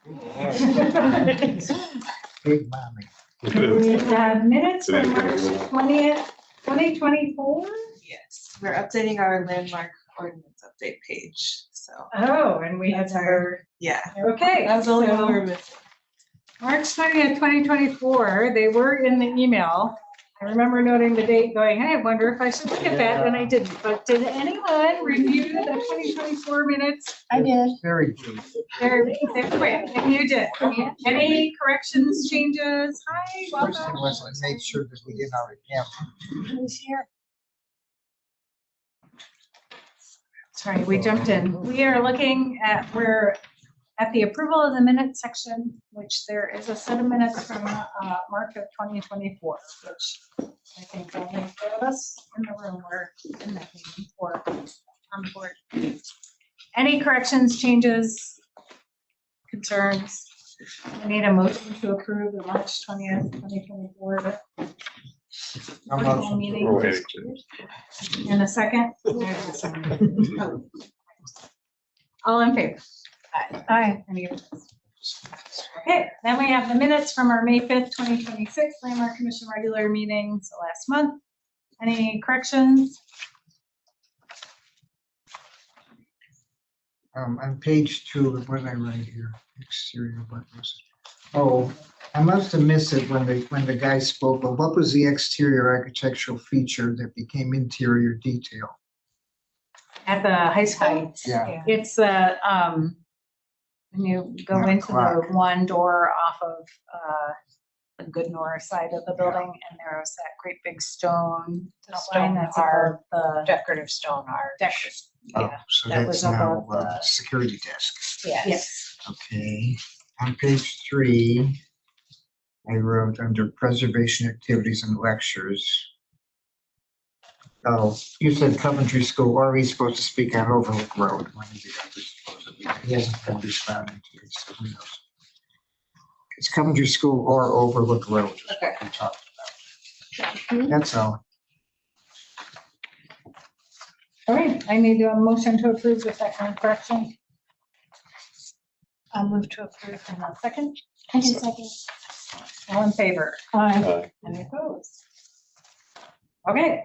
Big mommy. Minutes from March 20th, 2024? Yes, we're updating our landmark ordinance update page, so. Oh, and we had our, Yeah, okay. that was the only one so we were missing. March 20th, 2024, they were in the email. I remember noting the date going, hey, I wonder if I should look at that, and I didn't. But did anyone review the 2024 minutes? I did. Very brief. They're quick, and you did. Any corrections, changes? Hi, First thing welcome. was I made sure that we didn't already have them. Who's here? Sorry, we jumped in. We are looking at, we're at the approval of the minutes section, which there is a set of minutes from March of 2024, which I think only four of us in the room were in that meeting or on board. Any corrections, changes, concerns? I need a motion to approve the March 20th, 2024 No virtual motion. meeting. We're waiting. In a second. All in favor? Aye. Any opposed? Okay, then we have the minutes from our May 5th, 2026 Landmark Commission regular meeting, so last month. Any corrections? On page 2, what did I write here? Exterior, what was it? Oh, I must have missed it when the guy spoke. But what was the exterior architectural feature that became interior detail? At the high school? Yeah. It's when you go Not a into the clock. one door off of the Goodnore side of the building, and there's that great big stone outline that's above the Decorative stone art. decorative. Oh, Yeah, so that that's was now above the- security desk. Yes. Okay. On page 3, I wrote under preservation activities and lectures. Oh, you said Coventry School, or he's supposed to speak on Overlook Road. When he did that, supposedly. He hasn't been responding to it, so who knows? It's Coventry School or Overlook Road. is what we talked about. That's all. All right, I need a motion to approve the second correction. I'll move to approve. And a second, I can second. all in favor? Aye. Any opposed? Okay,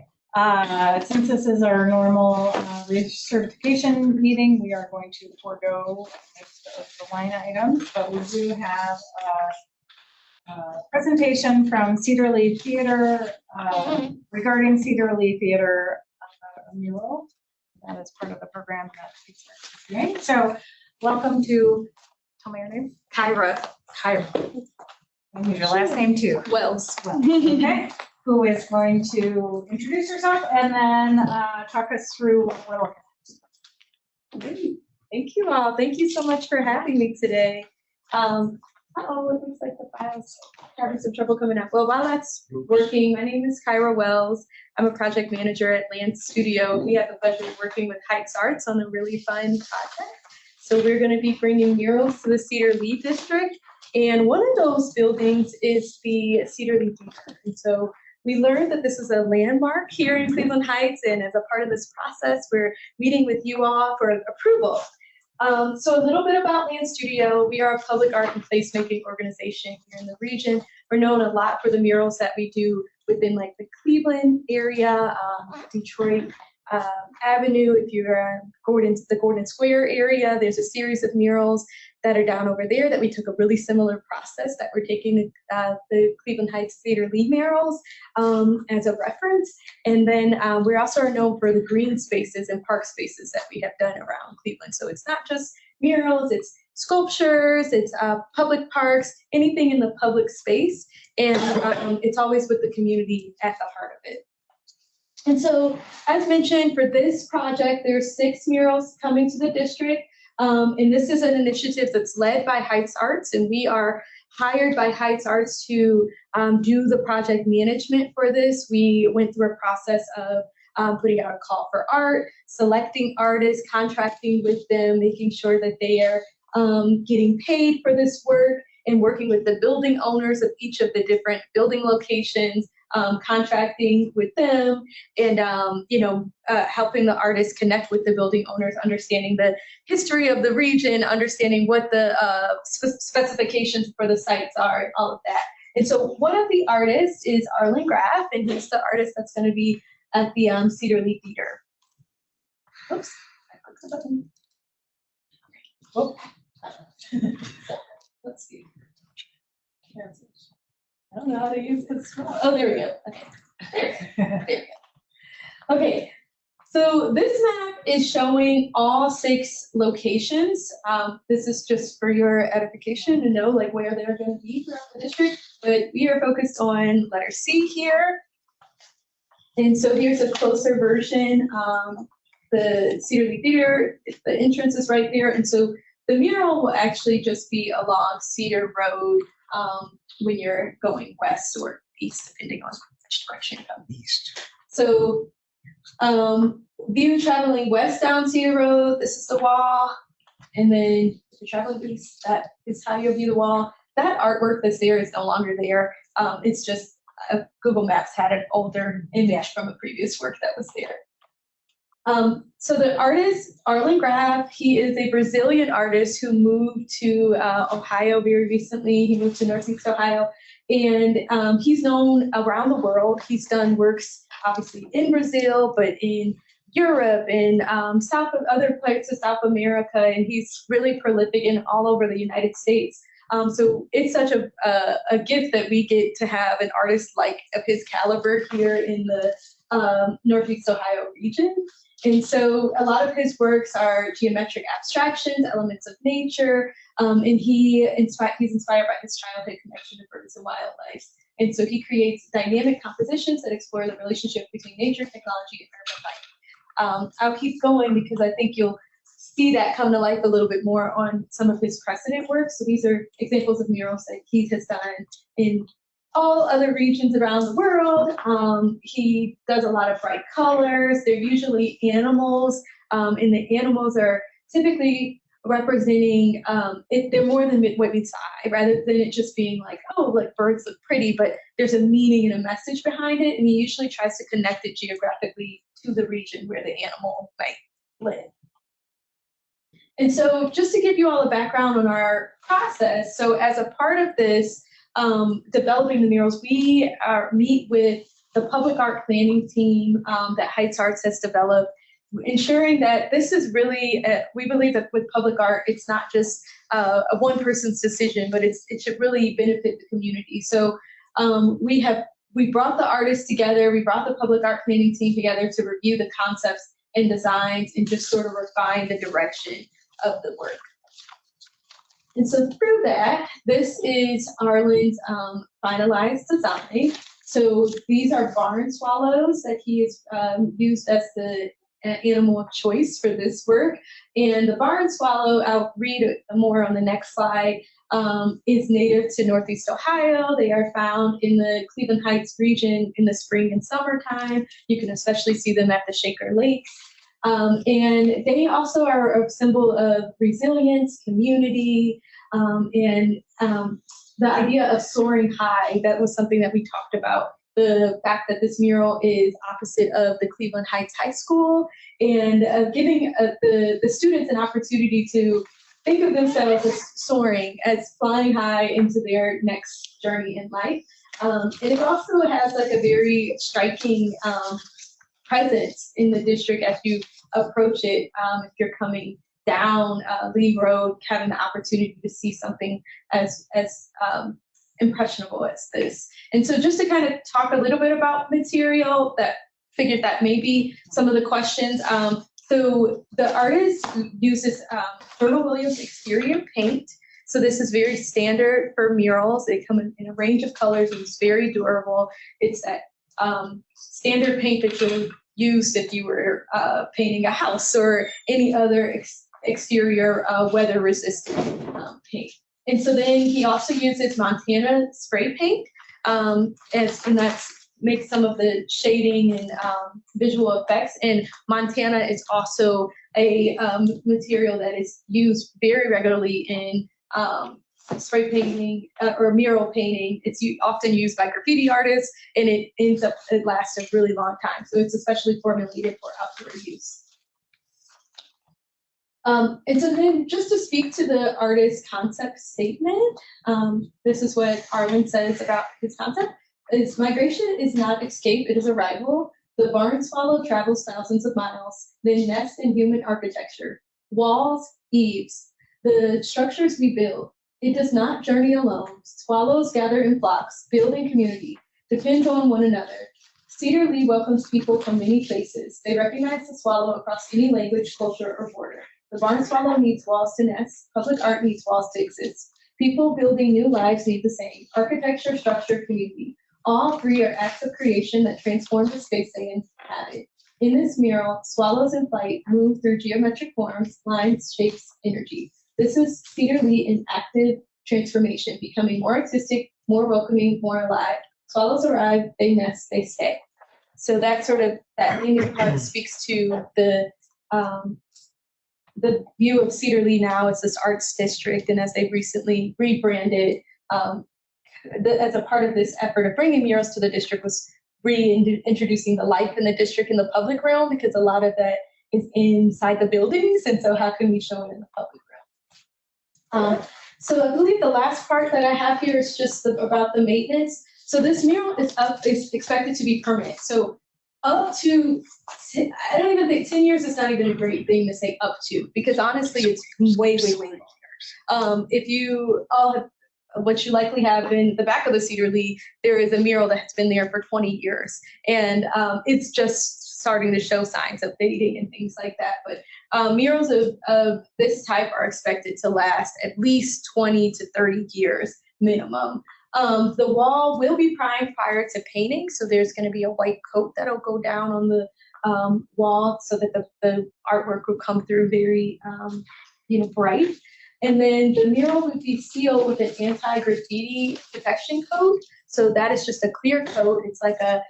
since this is our normal recertification meeting, we are going to forego most of the line items, but we do have a presentation from Cedar Lee Theater regarding Cedar Lee Theater mural. That is part of the program that Pizza is doing. So welcome to, tell me your name. Kyra Kyra. I need your last name too. Wells. Okay, who is going to introduce herself and then talk us through what we're looking Thank you all. Thank you so much for having me today. Uh-oh, it looks like the file's having some trouble coming up. Well, while that's working, my name is Kyra Wells. I'm a project manager at Land Studio. We have the pleasure of working with Heights Arts on a really fun project. So we're going to be bringing murals to the Cedar Lee district. And one of those buildings is the Cedar Lee Theater. And so we learned that this is a landmark here in Cleveland Heights. And as a part of this process, we're meeting with you all for approval. So a little bit about Land Studio. We are a public art and placemaking organization here in the region. We're known a lot for the murals that we do within like the Cleveland area, Detroit Avenue. If you're going into the Gordon Square area, there's a series of murals that are down over there that we took a really similar process that we're taking the Cleveland Heights Cedar Lee murals as a reference. And then we also are known for the green spaces and park spaces that we have done around Cleveland. So it's not just murals, it's sculptures, it's public parks, anything in the public space. And it's always with the community at the heart of it. And so, as mentioned, for this project, there's 6 murals coming to the district. And this is an initiative that's led by Heights Arts, and we are hired by Heights Arts to do the project management for this. We went through a process of putting out a call for art, selecting artists, contracting with them, making sure that they are getting paid for this work, and working with the building owners of each of the different building locations contracting with them and, helping the artists connect with the building owners, understanding the history of the region, understanding what the specifications for the sites are, and all of that. And so one of the artists is Arlen Graff, and he's the artist that's going to be at the Cedar Lee Theater. Oops, I clicked the button. Oh. Let's see. I don't know how to use this. Oh, there we go. Okay. There we go. Okay. So this map is showing all 6 locations. This is just for your edification to know like where they're going to be throughout the district. But we are focused on letter C here. And so here's a closer version. The Cedar Lee Theater, the entrance is right there. And so the mural will actually just be along Cedar Road when you're going west or east, depending on which direction you go. East. So view traveling west down Cedar Road, this is the wall. And then if you're traveling east, that is how you'll view the wall. That artwork that's there is no longer there. It's just Google Maps had an older image from a previous work that was there. So the artist, Arlen Graff, he is a Brazilian artist who moved to Ohio very recently. He moved to Northeast Ohio, and he's known around the world. He's done works, obviously, in Brazil, but in Europe and other parts of South America, and he's really prolific in all over the United States. So it's such a gift that we get to have an artist like of his caliber here in the Northeast Ohio region. And so a lot of his works are geometric abstractions, elements of nature, and he's inspired by his childhood connection to birds and wildlife. And so he creates dynamic compositions that explore the relationship between nature, technology, and urban life. I'll keep going because I think you'll see that come to life a little bit more on some of his precedent works. So these are examples of murals that he has done in all other regions around the world. He does a lot of bright colors. They're usually animals, and the animals are typically representing, they're more than what meets the eye, rather than it just being like, oh, like birds look pretty, but there's a meaning and a message behind it, and he usually tries to connect it geographically to the region where the animal might live. And so just to give you all a background on our process, so as a part of this, developing the murals, we meet with the public art planning team that Heights Arts has developed, ensuring that this is really, we believe that with public art, it's not just a one person's decision, but it should really benefit the community. So we brought the artists together, we brought the public art planning team together to review the concepts and designs and just sort of refine the direction of the work. And so through that, this is Arlen's finalized design. So these are barn swallows that he has used as the animal of choice for this work. And the barn swallow, I'll read more on the next slide, is native to Northeast Ohio. They are found in the Cleveland Heights region in the spring and summertime. You can especially see them at the Shaker Lakes. And they also are a symbol of resilience, community, and the idea of soaring high. That was something that we talked about. The fact that this mural is opposite of the Cleveland Heights High School, and giving the students an opportunity to think of themselves as soaring, as flying high into their next journey in life. And it also has like a very striking presence in the district as you approach it. If you're coming down Lee Road, having the opportunity to see something as impressionable as this. And so just to kind of talk a little bit about material, that figured that maybe some of the questions. So the artist uses Sherwin-Williams exterior paint. So this is very standard for murals. They come in a range of colors and it's very durable. It's that standard paint that you'll use if you were painting a house or any other exterior weather resistant paint. And so then he also uses Montana spray paint, and that's makes some of the shading and visual effects. And Montana is also a material that is used very regularly in spray painting or mural painting. It's often used by graffiti artists, and it lasts a really long time. So it's especially formulated for outdoor use. And so then just to speak to the artist's concept statement, this is what Arlen says about his concept. Is migration is not escape, it is arrival. The barn swallow travels thousands of miles, then nests in human architecture. Walls, eaves, the structures we build. It does not journey alone. Swallows gather in flocks, build in community, depend on one another. Cedar Lee welcomes people from many places. They recognize the swallow across any language, culture, or border. The barn swallow needs walls to nest. Public art needs walls to exist. People building new lives need the same. Architecture, structure, community. All three are acts of creation that transform the space they inhabit. In this mural, swallows in flight move through geometric forms, lines, shapes, energy. This is Cedar Lee in active transformation, becoming more artistic, more welcoming, more alive. Swallows arrive, they nest, they stay. So that sort of, that linear part speaks to the view of Cedar Lee now as this arts district, and as they've recently rebranded, as a part of this effort of bringing murals to the district was reintroducing the life in the district in the public realm, because a lot of that is inside the buildings, and so how can we show it in the public realm? So I believe the last part that I have here is just about the maintenance. So this mural is expected to be permanent. So up to, I don't even think 10 years is not even a great thing to say up to, because honestly, it's way longer. If you all have, what you likely have in the back of the Cedar Lee, there is a mural that's been there for 20 years. And it's just starting to show signs of fading and things like that. But murals of this type are expected to last at least 20 to 30 years minimum. The wall will be primed prior to painting, so there's going to be a white coat that'll go down on the wall so that the artwork will come through very bright. And then the mural would be sealed with an anti-graffiti protection coat. So that is just a clear coat. It's like a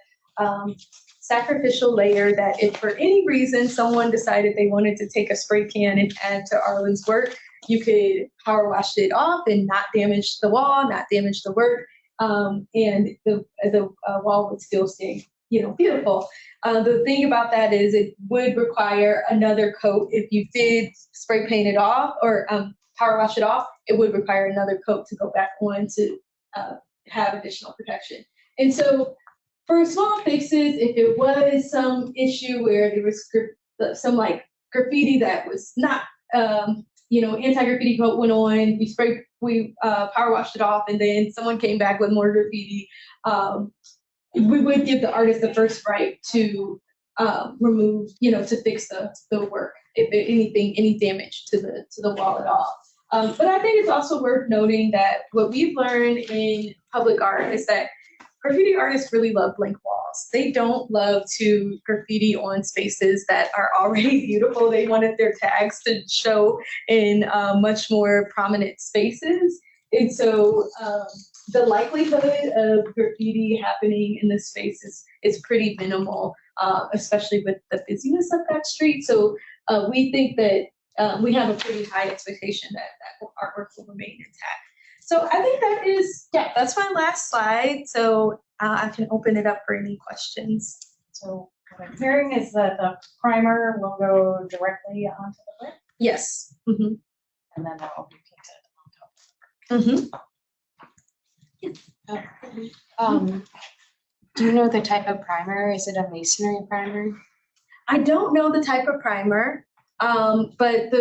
sacrificial layer that if for any reason someone decided they wanted to take a spray can and add to Arlen's work, you could power wash it off and not damage the wall, not damage the work, and the wall would still stay, beautiful. The thing about that is it would require another coat. If you did spray paint it off or power wash it off, it would require another coat to go back on to have additional protection. And so for small fixes, if it was some issue where there was some like graffiti that was not, anti-graffiti coat went on, we power washed it off, and then someone came back with more graffiti, we would give the artist the first right to remove, to fix the work, if any damage to the wall at all. But I think it's also worth noting that what we've learned in public art is that graffiti artists really love blank walls. They don't love to graffiti on spaces that are already beautiful. They wanted their tags to show in much more prominent spaces. And so the likelihood of graffiti happening in this space is pretty minimal, especially with the busyness of that street. So we think that we have a pretty high expectation that artwork will remain intact. So I think that's my last slide. So I can open it up for any questions. So what I'm hearing is that the primer will go directly onto the brick, Yes. Mm-hmm. and then that will be painted on top. Mm-hmm. Do you know the type of primer? Is it a masonry primer? I don't know the type of primer, but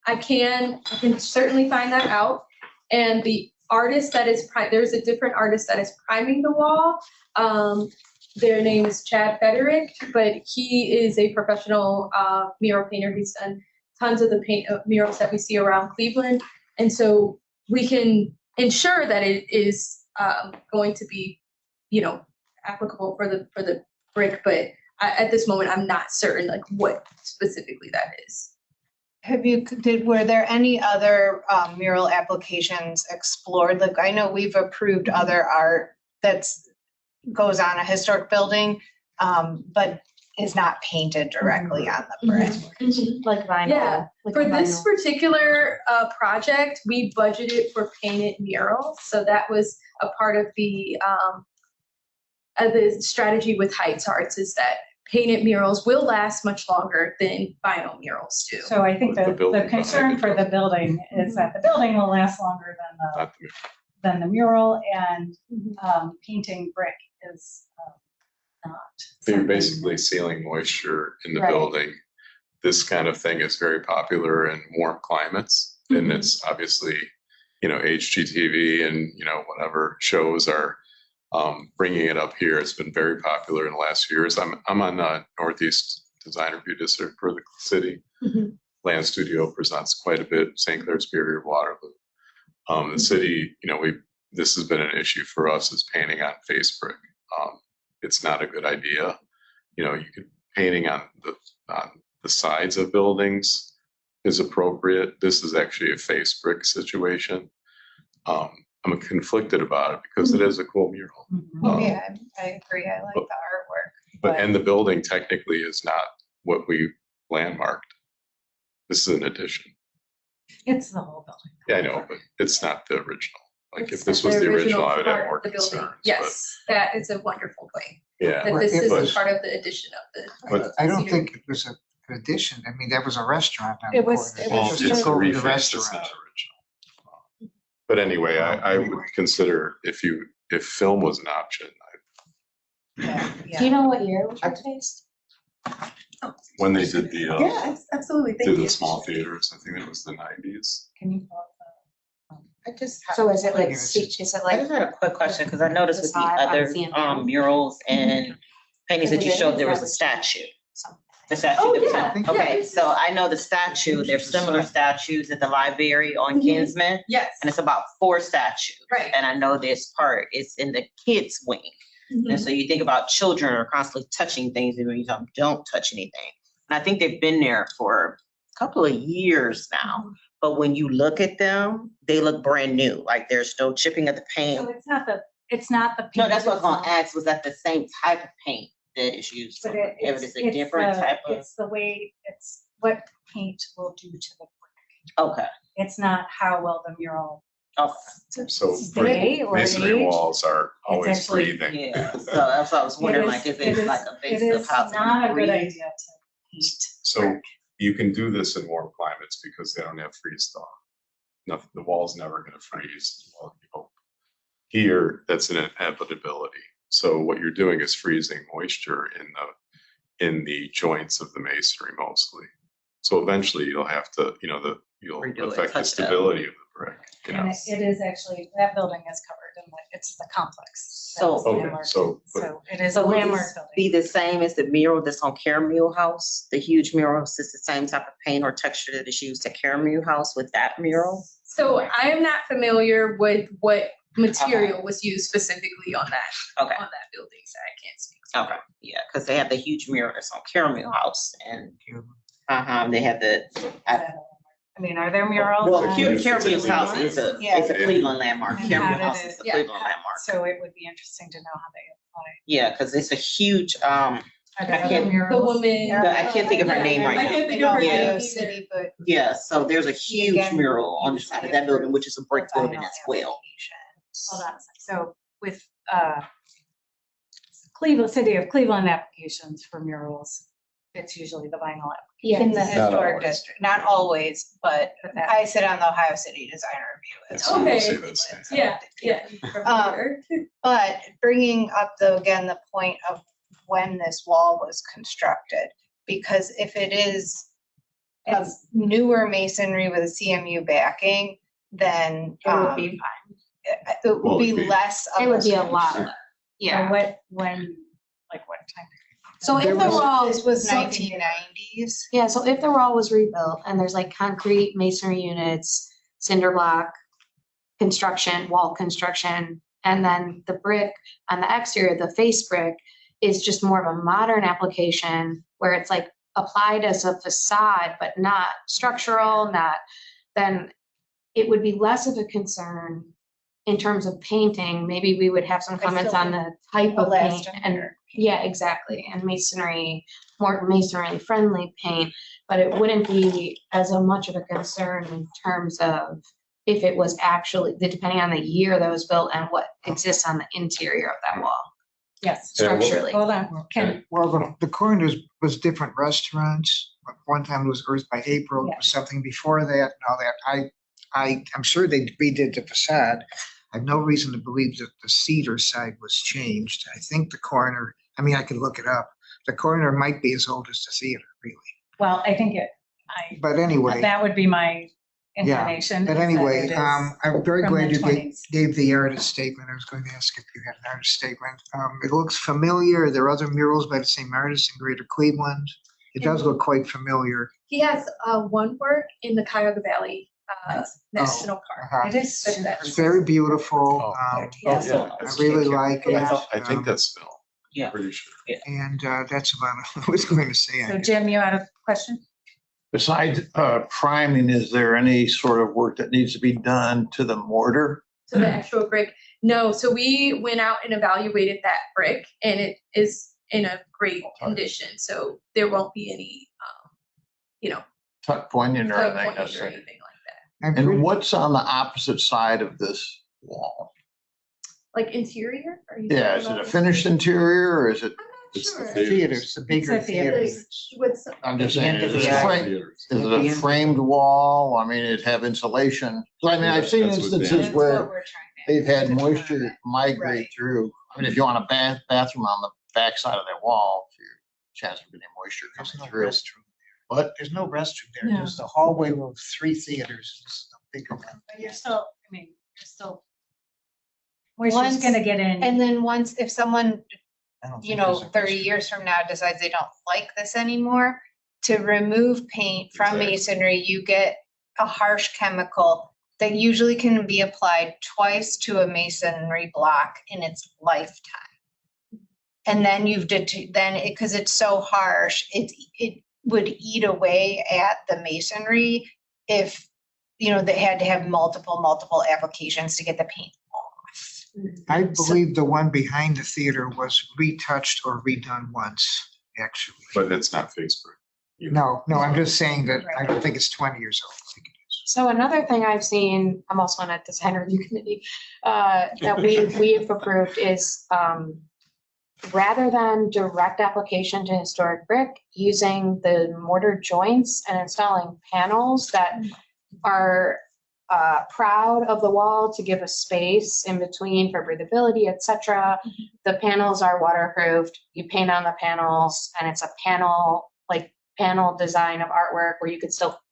I can certainly find that out. And the artist that is there's a different artist that is priming the wall. Their name is Chad Federick, but he is a professional mural painter. He's done tons of the murals that we see around Cleveland, and so we can ensure that it is going to be, applicable for the brick. But at this moment, I'm not certain like what specifically that is. Were there any other mural applications explored? Like, I know we've approved other art that goes on a historic building, but is not painted directly on the brick. Like vinyl. Yeah, like For a this vinyl. particular project, we budgeted for painted murals. So that was a part of the strategy with Heights Arts is that painted murals will last much longer than vinyl murals do. So I think The the building concern behind for it the building is that the building will last longer Not the- than the mural, and painting brick is not. So you're something- basically sealing moisture in the Right. building. This kind of thing is very popular in warm climates, and it's obviously, HGTV and, whatever shows are bringing it up here. It's been very popular in the last few years. I'm on the Northeast Design Review District for the city. Land Studio presents quite a bit, St. Clair Superior, Waterloo. The city, this has been an issue for us is painting on face brick. It's not a good idea. You could painting on the sides of buildings is appropriate. This is actually a face brick situation. I'm conflicted about it because it is a cool mural. Mhm. Yeah, I agree. I like the artwork. And the building technically is not what we landmarked. This is an addition. It's the whole building. Yeah, I know, but it's not the original. Like if It's this not was the original, I part would have of more the building. concerns. Yes, that is a wonderful point. But yeah, That Well, this it is was- a part of the addition of the. But I don't senior- think it was an addition. I mean, that was a restaurant on the It was- corner. it well, was Just it's took a over the refix, it's not restaurant. original. But anyway, I would consider if film was an option, Do you know what year it was released? when they did the Yeah, absolutely. Thank did you. the small theaters, I think it was the 90s. Can you pull up I just, So is it like, Yes. is it I like? just had a quick question, because I noticed with the Facade on other CMU. murals and paintings that you showed, there was a Is it statue. something? The statue. Oh, that was yeah. on- Okay, so I know the statue, there's similar statues at the library on Mhm. Kinsman, Yes, and it's about 4 statues. right. And I know this part is in the kids' wing. Mhm. And so you think about children are constantly touching things, and when you tell them, don't touch anything. And I think they've been there for a couple of years now. But when you look at them, they look brand new, like there's no chipping of the paint. So it's not the. No, that's what I was gonna paint ask, was that the same type of paint that is used? itself, for But if it's a different type of, It's the way, it's what paint will do to the brick. okay, It's not how well the mural okay. So stay or masonry age. walls are always actually- breathing. Yeah, so that's what I was wondering, like, is it like a It base of is how it's not a gonna good breathe? idea to paint. So you can do this in warm climates because they don't have freeze thaw. Nothing, the wall's never gonna freeze. Well, you hope. Here, that's an inevitability. So what you're doing is freezing moisture in the joints of the masonry mostly. So eventually you'll have to, you'll Redo it, affect the touch it up. stability of the brick. And it is actually, that building is covered in, it's the complex. So- That's Okay, landmark. so- So it is a So will landmark this building. be the same as the mural that's on Caramel House? The huge mural, is this the same type of paint or texture that is used at Caramel House with that mural? So I am not familiar with what material was used specifically on that, Okay, on that building, so I can't speak to okay, yeah, because they have the huge mural that's on Caramel House and, Yeah. they have the, I mean, are there murals? well, on- Caramel's House is a Cleveland landmark. And Caramel how did House it- is a yeah. Cleveland landmark. So it would be interesting to know how they apply. Yeah, because it's a huge, Are there I other can't- The murals? woman. I can't think of her name right I now. can't think of her Yeah. name Ohio either. City, but yeah, so there's a huge Again, mural on the side of that building, which is a brick the building vinyl as well. applications. Hold on a second. So with Cleveland, City of Cleveland applications for murals, it's usually the vinyl. Yeah. In the Not historic always. district, not always, but That- I sit on the Ohio City Design Review. as It's well. Okay. mostly the same. Yeah. But bringing up again, the point of when this wall was constructed, because if it is a It's, newer masonry with a CMU backing, then it would be fine. it would be less of It would be a structure. lot. So Yeah. what time? So if the wall. This was so- 1990s. Yeah, so if the wall was rebuilt and there's like concrete masonry units, cinder block, construction, wall construction, and then the brick on the exterior, the face brick is just more of a modern application where it's like applied as a facade, but not structural, then it would be less of a concern in terms of painting. Maybe we would have some I still comments on think the type the of last paint one and here. Yeah, exactly. And masonry, more masonry friendly paint, but it wouldn't be as much of a concern in terms of if it was actually, depending on the year that was built and what exists on the interior of that wall Yes. structurally. Hold on, Ken. Well, the corners was different restaurants. One time it was Earth by April, Yeah. something before that and all that. I'm sure they redid the facade. I have no reason to believe that the cedar side was changed. I think the corner, I mean, I could look it up. The corner might be as old as the theater, really. Well, I think But anyway, that would be my Yeah, inclination. but is that anyway, it is I'm very from glad the you 20s. gave the artist statement. I was going to ask if you had an artist statement. It looks familiar. There are other murals by the same artist in Greater Cleveland. It does look quite familiar. He has one work in the Cuyahoga Valley National Park. Uh-huh. It is. But that's- It's very beautiful. Yes. I really like it. I think that's Phil. Yeah. Pretty sure. And that's about all I was going to say. So Jim, you had a question? Besides priming, is there any sort of work that needs to be done to the mortar? So the actual brick, no. So we went out and evaluated that brick, and it is in a great condition. So there won't be any, Tuck pointing or tug anything? pointing or necessary? anything like that. I'm pretty- And what's on the opposite side of this wall? Like interior? Are you Yeah, talking is it a about- finished interior or is it, I'm It's the not theater. sure. Theaters, the bigger It's a theater. theaters. What's, I'm just At the saying, end of is the it a alley. frame, is it a framed wall? I mean, it have insulation? So I mean, I've seen That's what they- instances That's what where we're trying to they've had determine. moisture migrate Right. through. I mean, if you want a bathroom on the backside of that wall, your chance of getting moisture There's no coming through. restroom. What? There's no restroom there. No. There's the hallway with 3 theaters. This is the bigger one. But you're still, you're still. Moisture's Once- gonna get in. And then once, if someone, I don't you think know, there's a 30 restroom. years from now decides they don't like this anymore, to remove paint from Exactly. masonry, you get a harsh chemical that usually can be applied twice to a masonry block in its lifetime. And then because it's so harsh, it would eat away at the masonry if, they had to have multiple applications to get the paint off. I believe the one behind the theater was retouched or redone once, actually. But it's not Facebook. No, I'm just saying that I don't think it's 20 years old. I think it is. So another thing I've seen, I'm also on a design review committee, that we've approved is, rather than direct application to historic brick, using the mortar joints and installing panels that are proud of the wall to give a space in between for breathability, etc. The panels are waterproofed. You paint on the panels, and it's a panel design of artwork where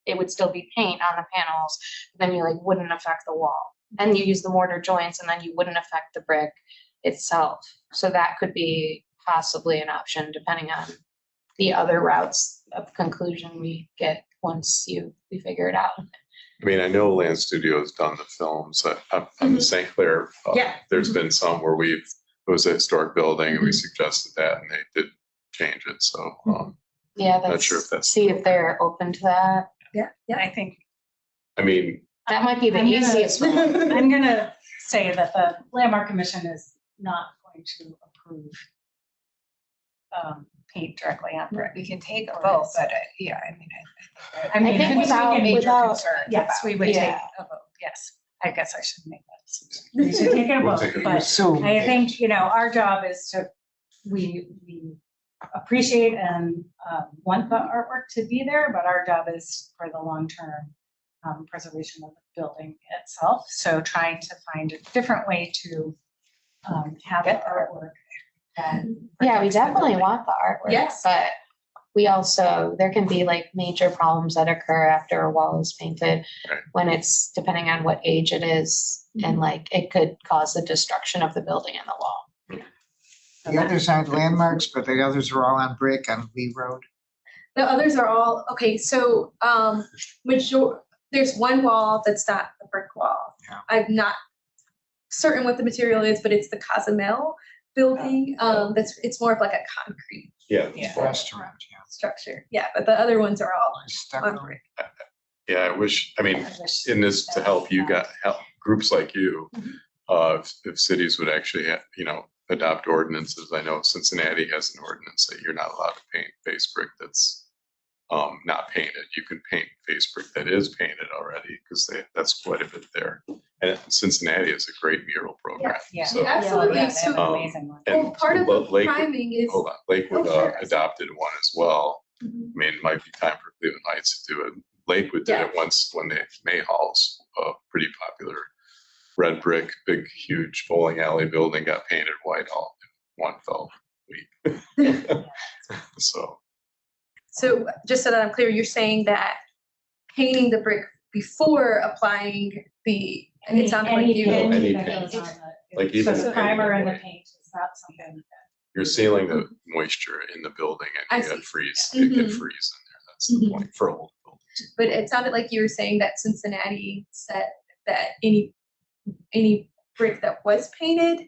it would still be paint on the panels. Then you wouldn't affect the wall, and you use the mortar joints, and then you wouldn't affect the brick itself. So that could be possibly an option depending on the other routes of conclusion we get once we figure it out. I mean, I know Land Studio's done the films on the St. Clair. Yeah. There's been some where it was a historic building and we suggested that and they did change it. So, Yeah, Not sure if that's see if they're open to that. Yeah, I think. I mean, That might be the I'm gonna- easiest one. I'm gonna say that the Landmark Commission is not going to approve paint directly on brick. We can take a vote, but yeah, I mean, I mean, I think we without- can- major without- concern. Yes, we would take Yeah. a vote, yes. I guess I should make that. decision. We should take a We'll vote, take a but So I think, our job is we appreciate and want the artwork to be there, but our job is for the long-term preservation of the building itself. So trying to find a different way to have the artwork. that Yeah, we protects the definitely building. want the artwork. Yes. But we also, there can be major problems that occur after a wall is painted. Right. When it's, depending on what age it is, and it could cause the destruction of the building and the wall. the others aren't landmarks, but the others are all on brick on Lee Road. The others are all, okay, so, there's one wall that's not a brick wall. Yeah. I'm not certain what the material is, but it's the Cozumel building. It's more of like a concrete yeah. Restaurant, yeah. structure. Yeah, but the other ones are all on Stucco. brick. Yeah, I mean, in this to help you help groups like you, if cities would actually have, adopt ordinances. I know Cincinnati has an ordinance that you're not allowed to paint face brick that's not painted. You can paint face brick that is painted already because that's quite a bit there. And Cincinnati is a great mural program. Yeah. So, Absolutely. Yeah, So- they're amazing ones. Well, part of the Lakewood- priming is. hold on, Lakewood Oh, sure. adopted one as well. Mhm. I mean, it might be time for Cleveland Heights to do it. Lakewood did it once when they Mayhall's pretty popular red brick, big, huge bowling alley building got painted white all in one fell week. So So just so that I'm clear, you're saying that painting the brick before applying the, and it sounded like you. Any that paint. goes on the- Like even So the the primer and the paint. paint is not something. you're sealing the moisture in the building and I you see. get freeze, it can Mhm. freeze in there. That's the Mhm. point for old buildings. But it sounded like you were saying that Cincinnati said that any brick that was painted,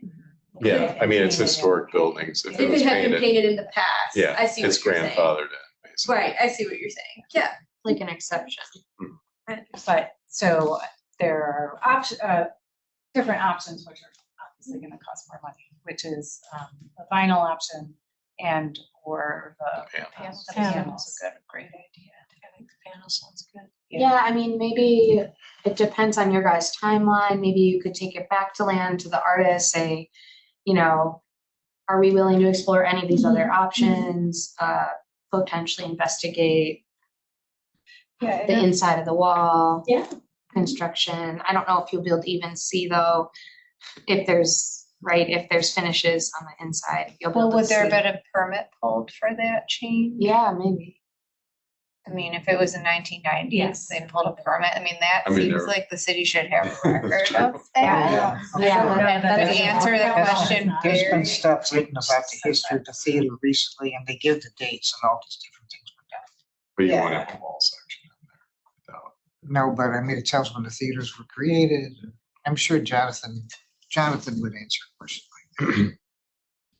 Yeah, I mean, it's Painted. historic buildings. If if it was it had been painted, painted in the past. yeah, I see what it's you're saying. grandfathered in. Basically. Right, I see what you're saying. Yeah. Like an exception. But, so there are different options, which are obviously gonna cost more money, which is the vinyl option and or the Panels. the panels. Great idea. I think the panel sounds good. Yeah, I mean, maybe it depends on your guys' timeline. Maybe you could take it back to land to the artist, say, you know, are we willing to explore any of these other options? Potentially investigate Yeah. the inside of the wall. Yeah. Construction. I don't know if you'll be able to even see though, if there's finishes on the inside. You'll be Well, able to would there see. have been a permit pulled for that change? Yeah, maybe. I mean, if it was in 1990, Yes. they pulled a permit. I mean, that I mean, seems there- like the city should have a record of Yeah. that. Yeah. But to answer the question, There's been very, stuff written about the history of the theater recently, and they give the dates and all these different things. But you won't Yeah. have a wall section in there. without- No, but I mean, it tells when the theaters were created. I'm sure Jonathan would answer a question like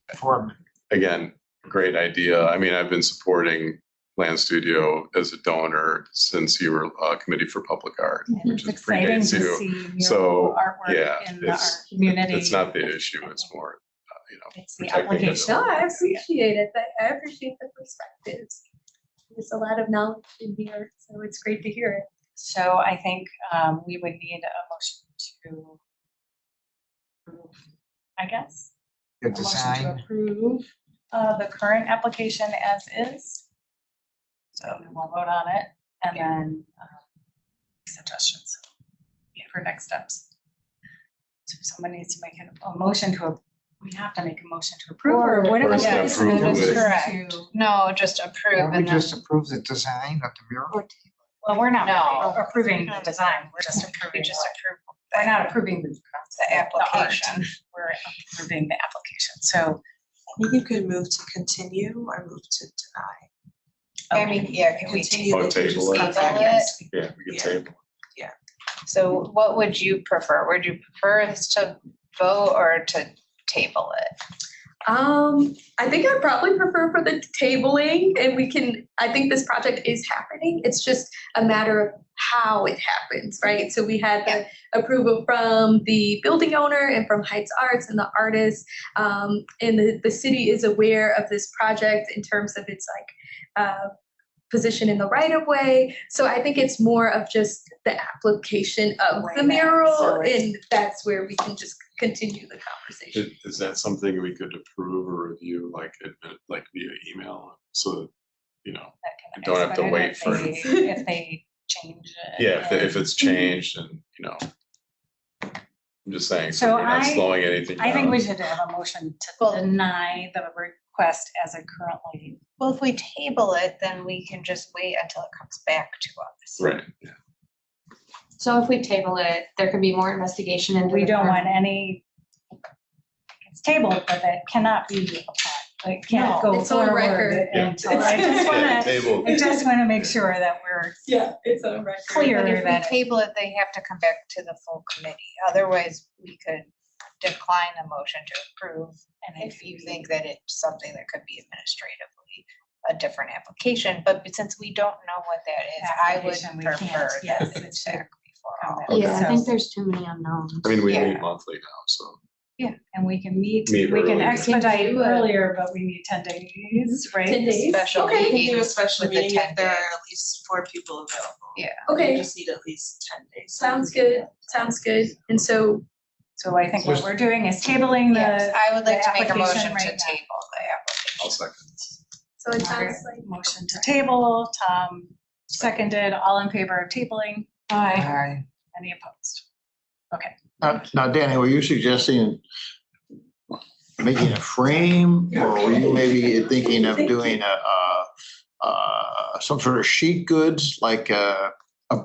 that. For me. Again, great idea. I mean, I've been supporting Land Studio as a donor since you were Committee for Public Art, which It's is exciting to predates you. see So, mural artwork yeah, in our it's- community. It's not the issue, it's more, It's the protecting it. application. No, I appreciate it. I appreciate the perspectives. There's a lot of knowledge in here, so it's great to hear it. So I think we would need a motion to approve, I guess. The A motion to design, approve the current application as is. So we'll vote on it and then suggestions for next steps. So someone needs to make a motion we have to make a motion to approve or what Or is to it? approve That is it. correct. no, just approve can we and then. just approve the design of the mural? Well, we're not No. approving the design, we're just approving, We just approve we're not approving the the application. We're approving the application, so. You could move to continue or move to deny. I mean, yeah, can we Continue Oh, that you table just it. come back Table and it? speak. yeah, we Yeah. can table. So what would you prefer? Would you prefer us to vote or to table it? I think I'd probably prefer for the tabling and I think this project is happening. It's just a matter of how it happens, right? So we had the approval from the building owner and from Heights Arts and the artists. And the city is aware of this project in terms of its position in the right of way. So I think it's more of just the application of the Right. mural So it's- and that's where we can just continue the conversation. Is that something we could approve or review like via email? So, that, that can You don't have to expedite wait if for they- If they change it. yeah, if it's changed and, I'm just saying, so So we're not I- slowing anything down. I think we should have a motion to Well- deny the request as it currently. Well, if we table it, then we can just wait until it comes back to us. Right, yeah. So if we table it, there could be more investigation into. We the don't permit. want any, it's tabled, but that cannot be applied. It can't No, go it's on forward record. Yeah. until, I just wanna, Table. I just wanna make sure that we're Yeah, it's on record. clear But if we that. table it, they have to come back to the full committee. Otherwise, we could decline the motion to approve. And if you think that it's something that could be administratively a different application, but since we don't know what that is, I Application, we would can't, prefer yes, that it it's should back before come all. back. Okay. Yeah, I So- think there's too many unknowns. I mean, we Yeah. meet monthly now, so Yeah, and we can meet, Meet we can earlier. expedite Do it. earlier, but we need 10 days, right? 10 days? Special Okay. We can do a meetings special with the meeting 10 if there are days. at least 4 people available. Yeah. Okay. You just need at least 10 days. Sounds good. Sounds good. And so, So I think what we're doing is tabling Yes, the. I would like to make a application motion to right now. table the application. I'll second. so it Alright, sounds like. Motion to table, Tom seconded, all in favor of tabling? Aye. Any opposed? Now, Danny, were you suggesting making a frame, or were you maybe thinking of doing some sort of sheet goods, like a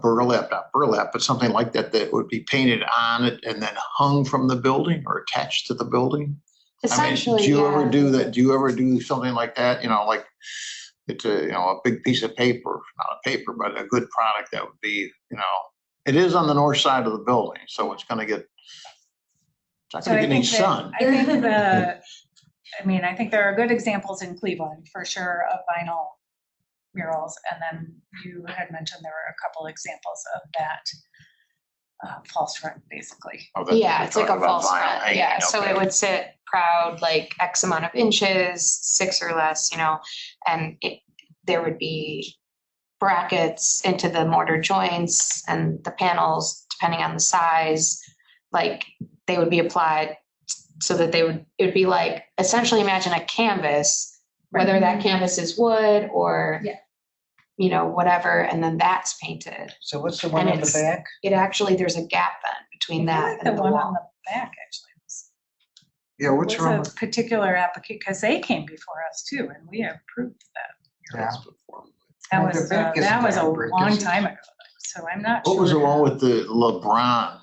burlap, not burlap, but something like that, that would be painted on it and then hung from the building or attached to the building? I mean, Essentially, do you ever yeah. do that? Do you ever do something like that? You know, like it's a big piece of paper, not a paper, but a good product that would be, it is on the north side of the building, so it's gonna get, it's not So gonna I get any think that- sun. I think there are good examples in Cleveland for sure of vinyl murals. And then you had mentioned there were a couple examples of that false front, basically. Oh, that's what Yeah, we're it's like a talking about, false vinyl front, hanging, yeah, so okay. it would sit proud like X amount of inches, 6 or less, and there would be brackets into the mortar joints and the panels, depending on the size, like they would be applied so that it would be like, essentially imagine a canvas, whether that canvas is wood or, whatever, and then that's painted. So what's the one And on the it's- back? It actually, there's a gap then between that The and the one on wall. the back actually Yeah, what's wrong was with, a particular application, because they came before us too, and we approved that. yeah. That Well, the was, back isn't that was a that brick, long is it? time ago, so I'm not sure. What was the one with the LeBron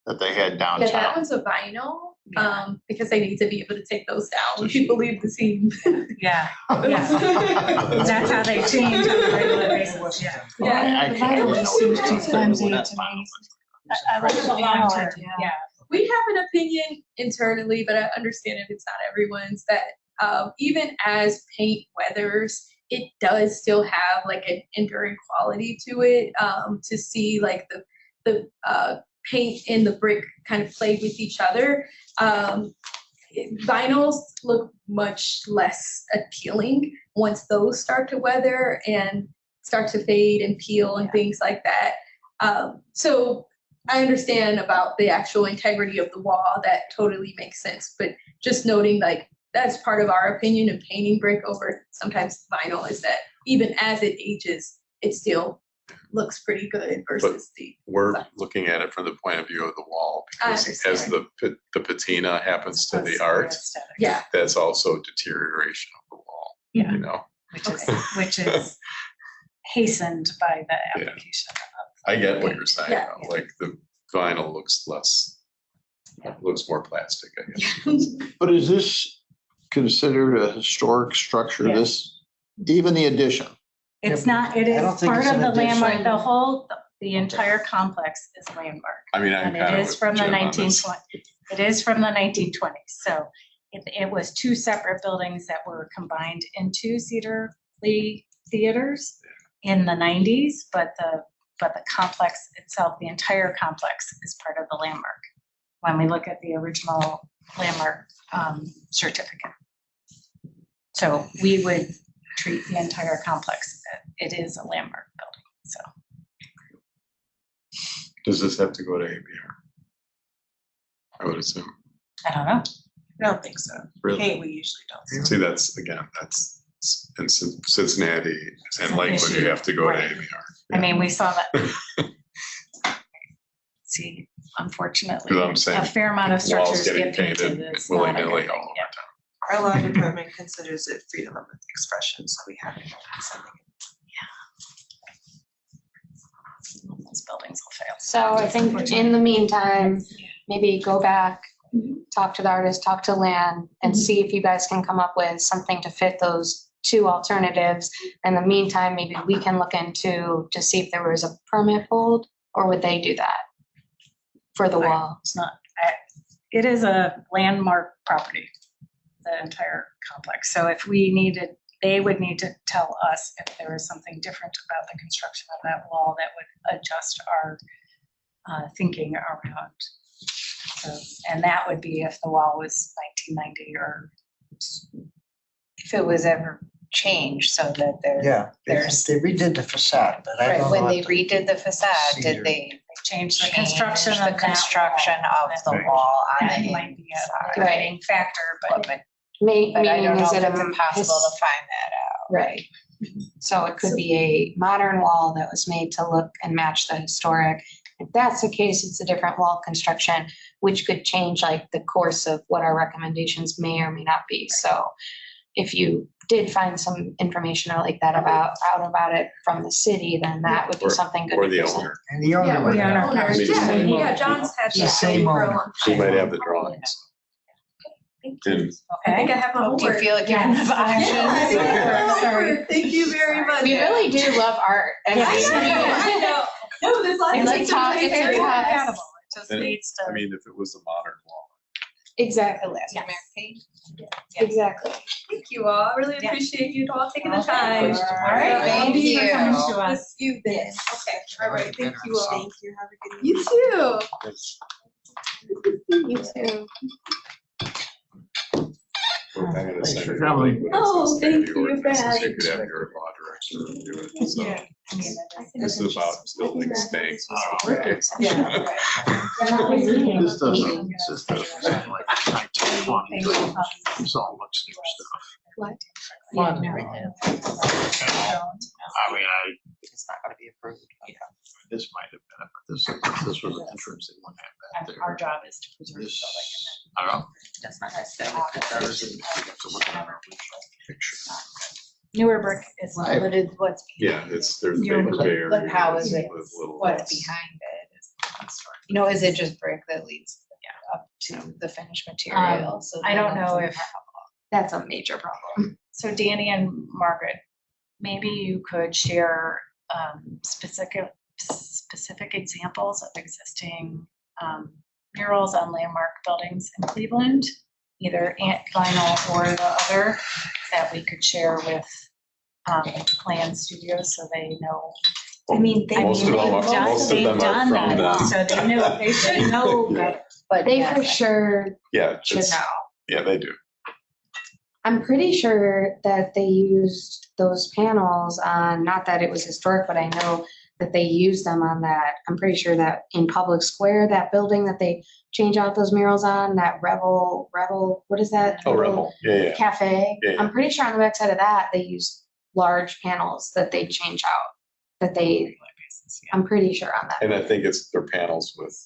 that they had Yeah, that downtown? one's a vinyl, Yeah. because they need to be able to take those down when people leave the scene. Yeah, that's how they change on a regular basis, yeah. Yeah. I can't really know what seems it too is. flimsy That's to fine. me. I like the vinyl, yeah. We have an opinion internally, but I understand if it's not everyone's, that even as paint weathers, it does still have like an enduring quality to it, to see like the paint and the brick kind of play with each other. Vinyls look much less appealing once those start to weather and start to fade and peel and things like that. So I understand about the actual integrity of the wall. That totally makes sense. But just noting, like, that's part of our opinion of painting brick over sometimes vinyl, is that even as it ages, it still looks pretty good versus We're looking at it from the point of view of the wall, I because as the patina happens to the art, yeah. that's also deterioration of the wall, Yeah. Which is hastened by the Yeah. application of. I get what you're saying, Yeah. though. Like the vinyl looks more plastic, I guess. But is this considered a historic structure, Yeah. even the addition? It's not, it I don't is think part it's of an the landmark, addition. the entire complex is landmark. I mean, I'm And kind it of is from the with Jim on this. 1920s. It is from the 1920s. So it was two separate buildings that were combined into Cedar Lee Theaters in the 90s, but the complex itself, the entire complex is part of the landmark when we look at the original landmark certificate. So we would treat the entire complex, it is a landmark building, so. Does this have to go to ABR? I would assume. I don't know. I don't think so. Really? Paint, we usually don't. See, that's in Cincinnati and Lakewood, you have to go to Right. ABR. I mean, we saw that. See, unfortunately, Because I'm saying a fair amount of walls structures getting get painted. painted It's not a good willy-nilly thing, all yeah. the Our law department considers it freedom of expression, so we have to do something. Those buildings will fail. So I think in the meantime, maybe go back, talk to the artist, talk to Lan, and see if you guys can come up with something to fit those two alternatives. In the meantime, maybe we can look into to see if there was a permit pulled, or would they do that for the wall? It's not, it is a landmark property, the entire complex. So if we needed, they would need to tell us if there was something different about the construction of that wall that would adjust our thinking around So, and that would be if the wall was 1990 or. If it was ever changed so that Yeah, there's. they redid the facade, but I Right, don't know. when what they the redid the facade, cedar- did they Change the change construction the of that construction wall. of the wall on That the might be a inside? limiting factor, but But Meaning, I don't know is if it it's a impossible to find that out. Right. So it could be a modern wall that was made to look and match the historic. If that's the case, it's a different wall construction, which could change like the course of what our recommendations may or may not be. So if you did find some information like that out about it from the city, then that would be something good Or to the present. owner. And the owner. Yeah, would the owner. have- Owners, Maybe the yeah, same yeah, owner. John's had The this same for a owner. long She time. might have the drawings. Thank you. And I think I have my Do you homework. feel like you have Yes. options? Yeah, I think I have my Sorry. homework. Thank you very much. We really do love art. I know. No, there's lots It's of a things tough- to it's a say. tough- compatible. It just And, needs to. I mean, if it was a modern wall. Exactly. Yes. Exactly. Thank you all. I really Yeah. appreciate you all taking the Okay. time. All right, Thank thank you for you. coming to us. Just you then. Okay, all right, thank you all. Thank you. Have a good You too. You too. I'm gonna Thanks send for you coming. what it Oh, says thank the you, ordinances. Brad. You could have your law director do it. So Yeah, I mean, this is about building stakes. Yeah. This doesn't, this doesn't sound like 1920, but it's all much new stuff. What? Fun. I mean, It's not gonna be approved. this might have been, but this was an entrance they wouldn't have back Our there. job is to preserve This, the building. I don't know. That's not necessarily. That is a- you have to look at our picture. Newer brick is I- limited what's. Yeah, there's You're vapor like- barriers. Like how is it, with little- what's behind it? You know, is it just brick that leads up to the finished material? So I don't then know that's if, That's a major problem. so Danny and Margaret, maybe you could share specific examples of existing murals on landmark buildings in Cleveland, either Ant Vinyl or the other, that we could share with Plan Studios so they know. I mean, Most of them are- most of them are from them. so they know, they should know Yeah. better. But They yeah, for sure Yeah, should it's, know. yeah, they do. I'm pretty sure that they used those panels on, not that it was historic, but I know that they used them on that. I'm pretty sure that in Public Square, that building that they change out those murals on, that Rebel, what is that? Oh, Rebel, yeah. Cafe. Yeah, yeah. I'm pretty sure on the backside of that, they used large panels that they change out, that they, I'm pretty sure on that. And I think it's their panels with,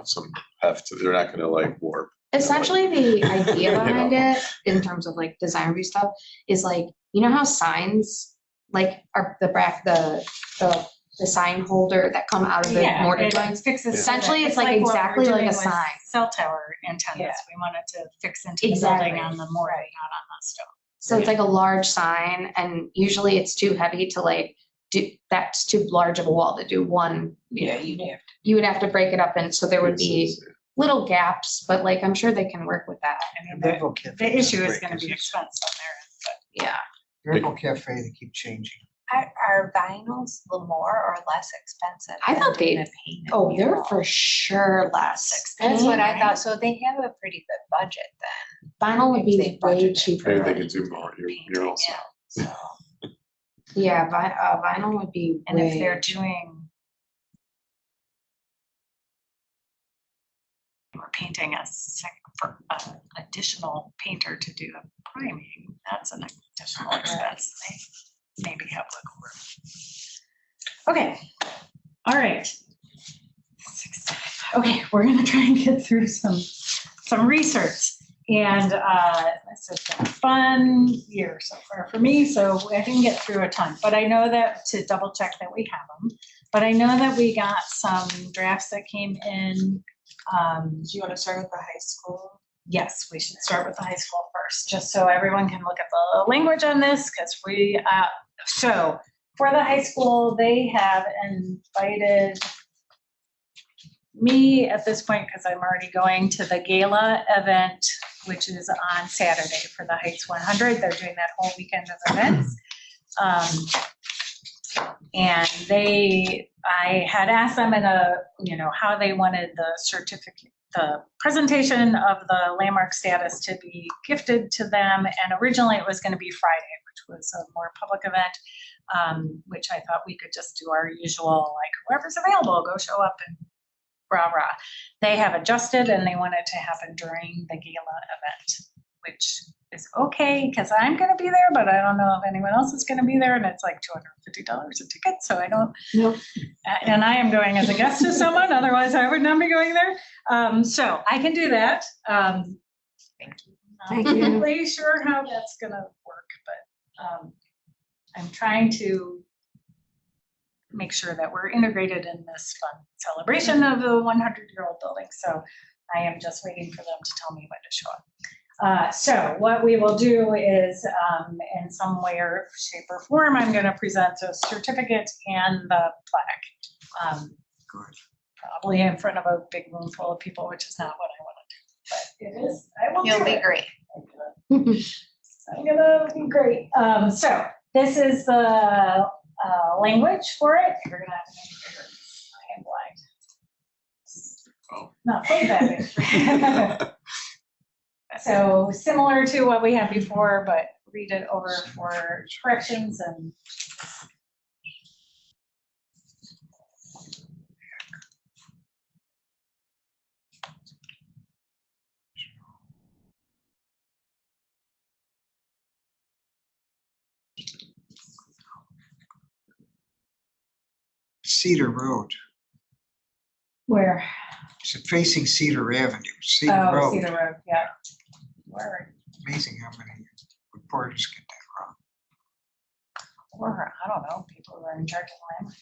some heft. They're not gonna like warp. Essentially, the idea You behind know. it, in terms of like design review stuff, is like, you know how signs, like, are the sign holder that come out of the Yeah, mortar it joints? fixes. Essentially, it's like what we're exactly like doing a with sign. Cell tower antennas. Yeah. We wanted to fix into the Exactly. building on the mortar, not on the stone. So it's like a large sign, and usually it's too heavy to like do, that's too large of a wall to do one. yeah, you'd have to. You would have to break it up, and so there would be It's- little gaps, but like, I'm sure they can work with that. I mean, Rainbow Cafe. the issue is great, gonna be 'cause expense on there, Yeah. Rainbow Cafe, they keep changing. Are vinyls more or less expensive? I than thought they- the painted Oh, they're mural? for sure less. That's what I Right. thought. So they have a pretty good budget then. Vinyl would Maybe be they way budgeted. Maybe cheaper. they could do more murals. Yeah, so. Yeah, vinyl would be and if way. they're doing. We're painting for an additional painter to do the priming, that's an additional expense. They maybe have wiggle room. Okay, all right. Okay, we're gonna try and get through some research. And this has been a fun year so far for me, so I didn't get through a ton. But I know that, to double check that we have them, but I know that we got some drafts that came in. Do you want to start with the high school? Yes, we should start with the high school first, just so everyone can look at the language on this, because so for the high school, they have invited me at this point, because I'm already going to the gala event, which is on Saturday for the Heights 100. They're doing that whole weekend of events. And I had asked them how they wanted the the presentation of the landmark status to be gifted to them. And originally it was going to be Friday, which was a more public event, which I thought we could just do our usual, like whoever's available, go show up and rah, rah. They have adjusted and they want it to happen during the gala event, which is okay because I'm going to be there, but I don't know if anyone else is going to be there. And it's like $250 a ticket. So I don't, Nope. and I am going as a guest to someone, otherwise I would not be going there. So I can do that. Thank you. Thank Not you. really sure how that's going to work, but I'm trying to make sure that we're integrated in this fun celebration of the 100-year-old building. So I am just waiting for them to tell me when to show up. So what we will do is, in some way or shape or form, I'm going to present a certificate and the plaque. Probably in front of a big room full of people, which is not what I want to do, but it is. I will You'll do be it. great. I'm gonna be great. So this is the language for it. You're gonna have to make it bigger. I am blind. Oh. Not quite that big. So similar to what we had before, but read it over for corrections and. Cedar Road. Where? Is it facing Cedar Avenue? Cedar Oh, Road. Cedar Road, yeah. Where? Amazing how many reporters get that wrong. Or, I don't know, people who are in charge of land.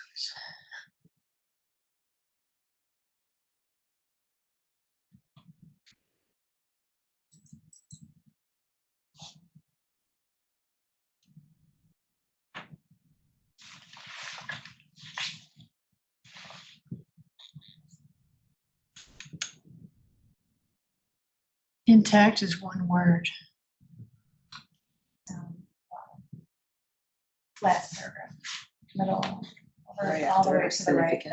Intact is one word. Last paragraph, middle, over, all the way to the right.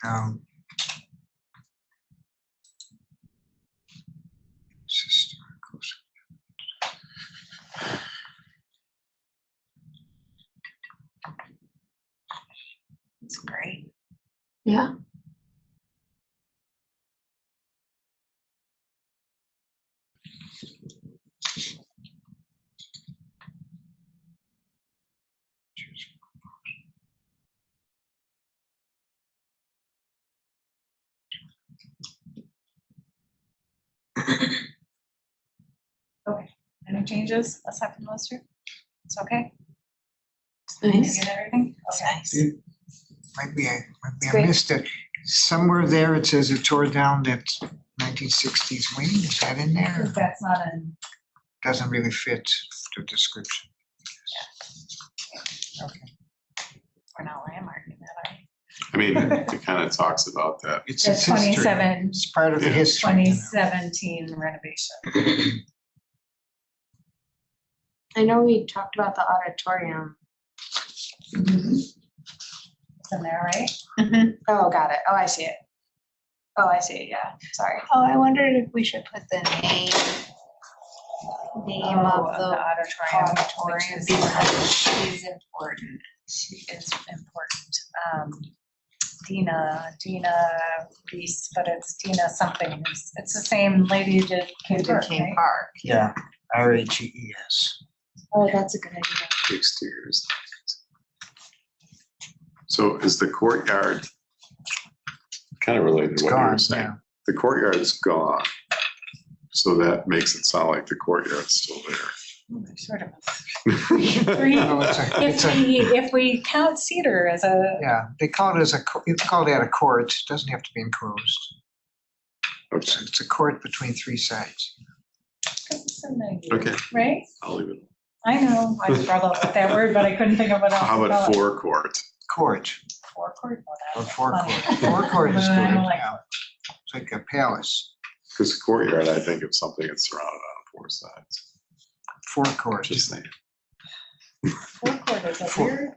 Um, historical. It's great. Yeah. Okay, any changes aside from those two? It's okay? Nice. You get everything? Okay. Did- Maybe I Great. missed it. Somewhere there it says it tore down that 1960s wing. Is that in there? Because that's not in, Doesn't really fit the description. Okay. we're not landmarking that, are we? I mean, it kind of talks about that. It's The its history. 27, It's part of the Yeah. history. you know. 2017 renovation. I know we talked about the auditorium. It's in there, right? Oh, got it. Oh, I see it. Oh, I see it. Yeah. Sorry. Oh, I wondered if we should put the name Oh, of the auditorium, auditorium which is- because she's important. She is important. Dina Reese, but it's Dina something. It's the same lady who did King Park, right? Park. Yeah, RHEES. Oh, that's a good idea. Exteriors. So is the courtyard kind of related It's to what you were gone, saying? yeah. The courtyard is gone. So that makes it sound like the courtyard's still Sort of. there. Three, No, if we count Cedar as a, Yeah, they call it you call that a court. It doesn't have to be enclosed. Okay, It's a court between three sides. okay, right? I'll leave it. I know, I struggled with that word, but I couldn't think of what else. How to about call it. forecourt? Court Forecourt? or Well, that's forecourt. funny. Forecourt is But I good, don't like yeah. It's like a palace. Because courtyard, I think of something that's surrounded on four sides. Forecourt. Just saying. Forecourt is a Fore- weird.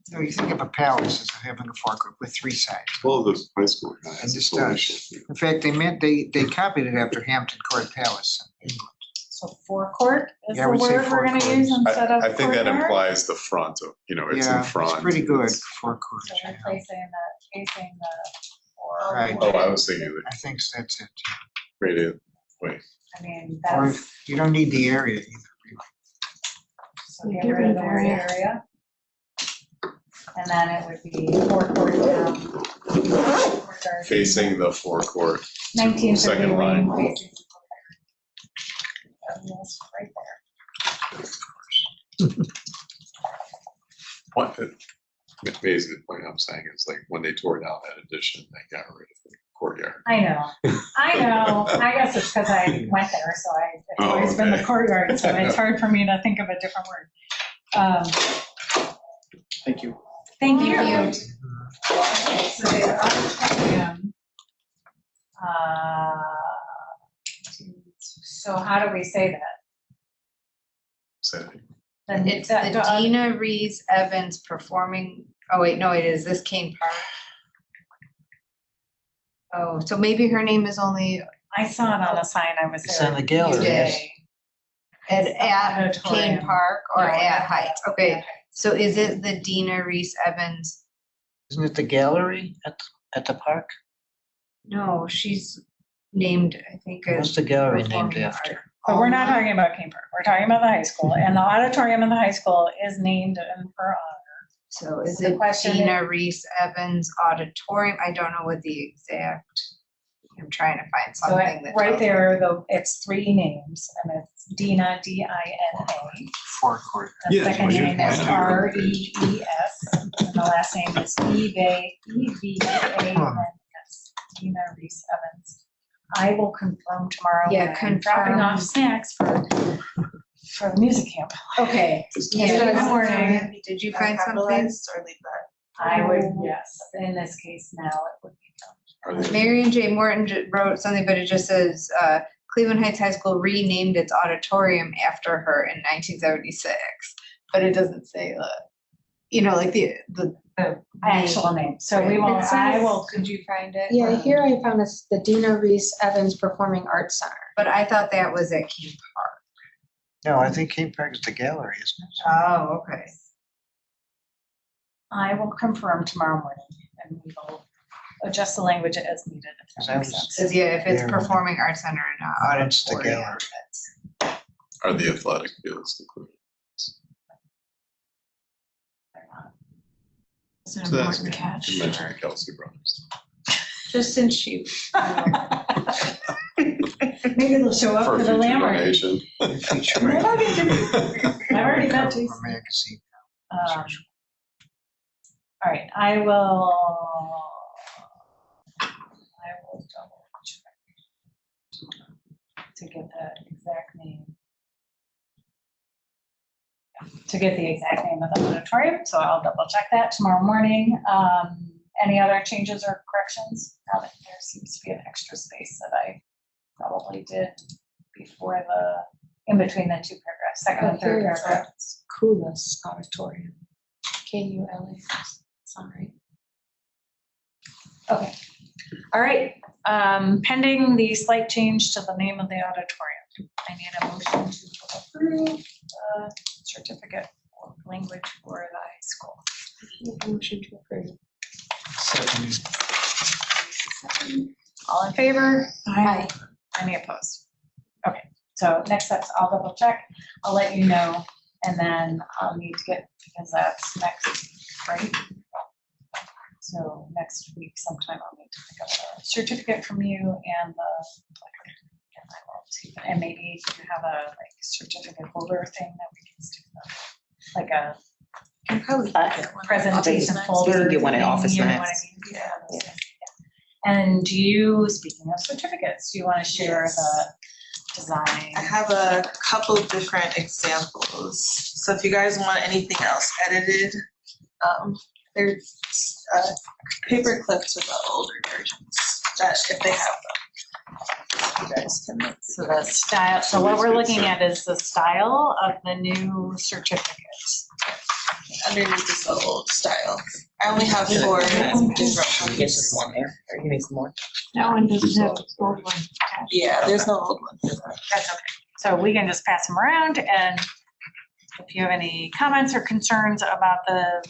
So you think of a palace as having a forecourt with 3 sides. Well, the high school kind of And has a this solution. In fact, they copied it after Hampton Court Palace in England. So forecourt is Yeah, I the would say word we're gonna forecourt. use instead of I think that courtyard? implies the front of, it's in Yeah, front. it's pretty good, It's- forecourt. So yeah. replacing the, facing the, Right. Oh, I was thinking the I think that's it. creative, wait, I mean, Or that's, you don't need the area either. so get rid of the word area. And then it would be forecourt down. courtyard. facing the forecourt. 1930 second line. Wayne facing. Yes, right there. What, basically the point I'm saying is like when they tore down that addition, they got rid of the courtyard. I know. I guess it's because I went there, so it's Oh, always been the okay. courtyard, so it's hard for me to think of a different word. Thank you. Thank you. Thank Okay, so the auditorium. So how do we say that? So Then It's the Dina Reese Evans performing, oh wait, no, it is this Kane Park. Oh, so maybe her name is only I saw it on a sign, I was It's there. on the gallery. today. at Auditorium. Kane Park or No, at Heights. Okay, so is it the Dina Reese Evans? Isn't it the gallery at the park? No, she's named, I think. What's as the gallery named performing after? art. But we're not talking about Kane Park, we're talking about the high school, and the auditorium in the high school is named in her honor. So is The it question Dina Reese Evans Auditorium? I don't know what the exact, I'm trying to find So something that. right tells me. there, though, it's 3 names, and it's Dina, D-I-N-A. Forecourt. The Yeah, second well, you name is can find it on the page. R-E-E-S, and the last name is E-V-A-N-S, Dina Reese Evans. I will confirm tomorrow. Yeah, when I'm dropping confirm. off snacks for the music camp. Okay. Yeah, good morning. morning. Did you find something? Or leave that? I would, yes, in this case now it would be. are they- Marion J. Morton wrote something, but it just says, Cleveland Heights High School renamed its auditorium after her in 1976. But it doesn't say, like the Actual name, so we will, It says- I will, Could you find it? Yeah, here I found it's the Dina Reese Evans Performing Arts Center. But I thought that was at King Park. No, I think Kane Park is the gallery, isn't it? Oh, okay. I will confirm tomorrow morning, and we will adjust the language as needed, if Because that I makes was- sense. Says, yeah, if it's Yeah. Performing Arts Center and not That's the auditorium. gallery. that's- Are the athletic fields included? It's an So that's important good. catch. You mentioned the Kelsey brothers. Just since she. Maybe they'll show up For for a the future landmark. donation. Feature. They're not gonna I've already got From to. a magazine. All right, I will double check to get the exact name. To get the exact name of the auditorium, so I'll double check that tomorrow morning. Any other changes or corrections? Now that there seems to be an extra space that I probably did before in between the 2 paragraphs, second and third paragraph. Kulas Auditorium. K-U-L-A-S. Sorry. Okay, all right, pending the slight change to the name of the auditorium, I need a motion to approve the certificate or language for the high school. Motion to approve. Second. All in favor? Aye. Any opposed? Okay, so next steps, I'll double check, I'll let you know, and then I'll need to get, because that's next week, right? So next week sometime I'll need to pick up a certificate from you and the, and I will see, and maybe you have a like certificate holder thing that we can stick them, like a Can probably get one. presentation Office folder. You can get one at thing, Office you know what Max. I mean? Yeah, those things, yeah. And do you, speaking of certificates, do you want to share Yes. the design? I have a couple different examples. So if you guys want anything else edited, there's paper clips with the older versions that if they have them, you guys can make. So the style, so what we're looking at is the style of the new certificates. underneath this old style. I only have 4 different Get ones. some more there, or you need some more? That one doesn't have gold one. Yeah, there's no old one for that. That's okay. So we can just pass them around, and if you have any comments or concerns about the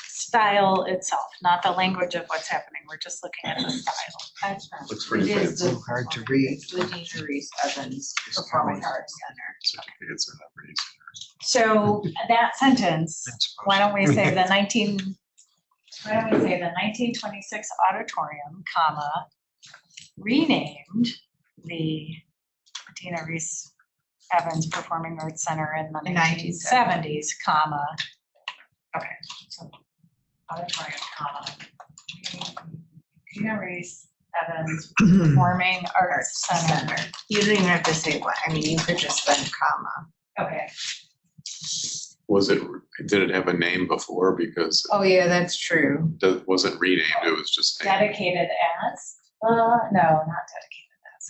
style itself, not the language of what's happening, we're just looking at the style. Looks pretty It is fancy. the- Hard to read. The Dina Reese Evans Performing Arts Center. Certificates are not easy. So that sentence, That's supposed why don't we to- say the 1926 auditorium, comma, renamed the Dina Reese Evans Performing Arts Center in the 1970s, comma, okay, so auditorium, comma, Dina Reese Evans Performing Arts Center. You don't even have to say what, I mean, you could just spend comma. Okay, Did it have a name before? Because Oh, yeah, that's true. it wasn't renamed, it was just named. dedicated as, no, not dedicated as.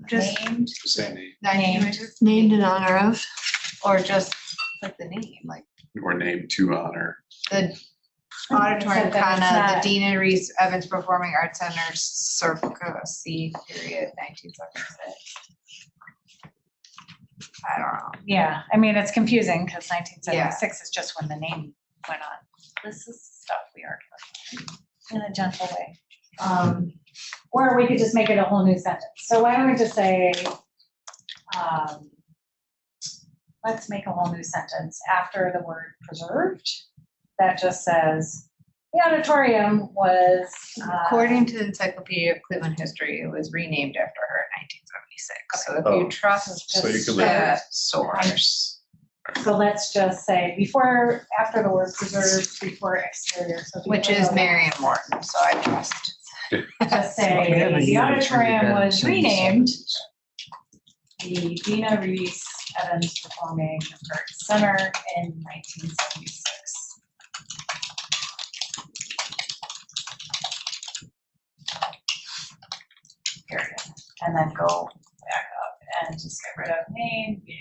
Just Named, Say name, Named. Named in honor of. or just like the name, like or named to honor. the auditorium, Except that it's comma, the not- Dina Reese Evans Performing Arts Center, circa C period 1976. I don't know. Yeah, I mean, it's confusing because 1976 is just when the name went on. This is stuff we are in a gentle way. Or we could just make it a whole new sentence. So why don't we just say, let's make a whole new sentence after the word preserved. That just says, the auditorium was. According to the Encyclopedia of Cleveland History, it was renamed after her in 1976. So if Oh. you trust So you could that source. So let's just say before, after the word preserved, before exterior. So Which before is the- Marion Morton, so I trust. Just say, the auditorium was renamed the Dina Reese Evans Performing Arts Center in 1976. Period. And then go back up and just get rid of name, yeah.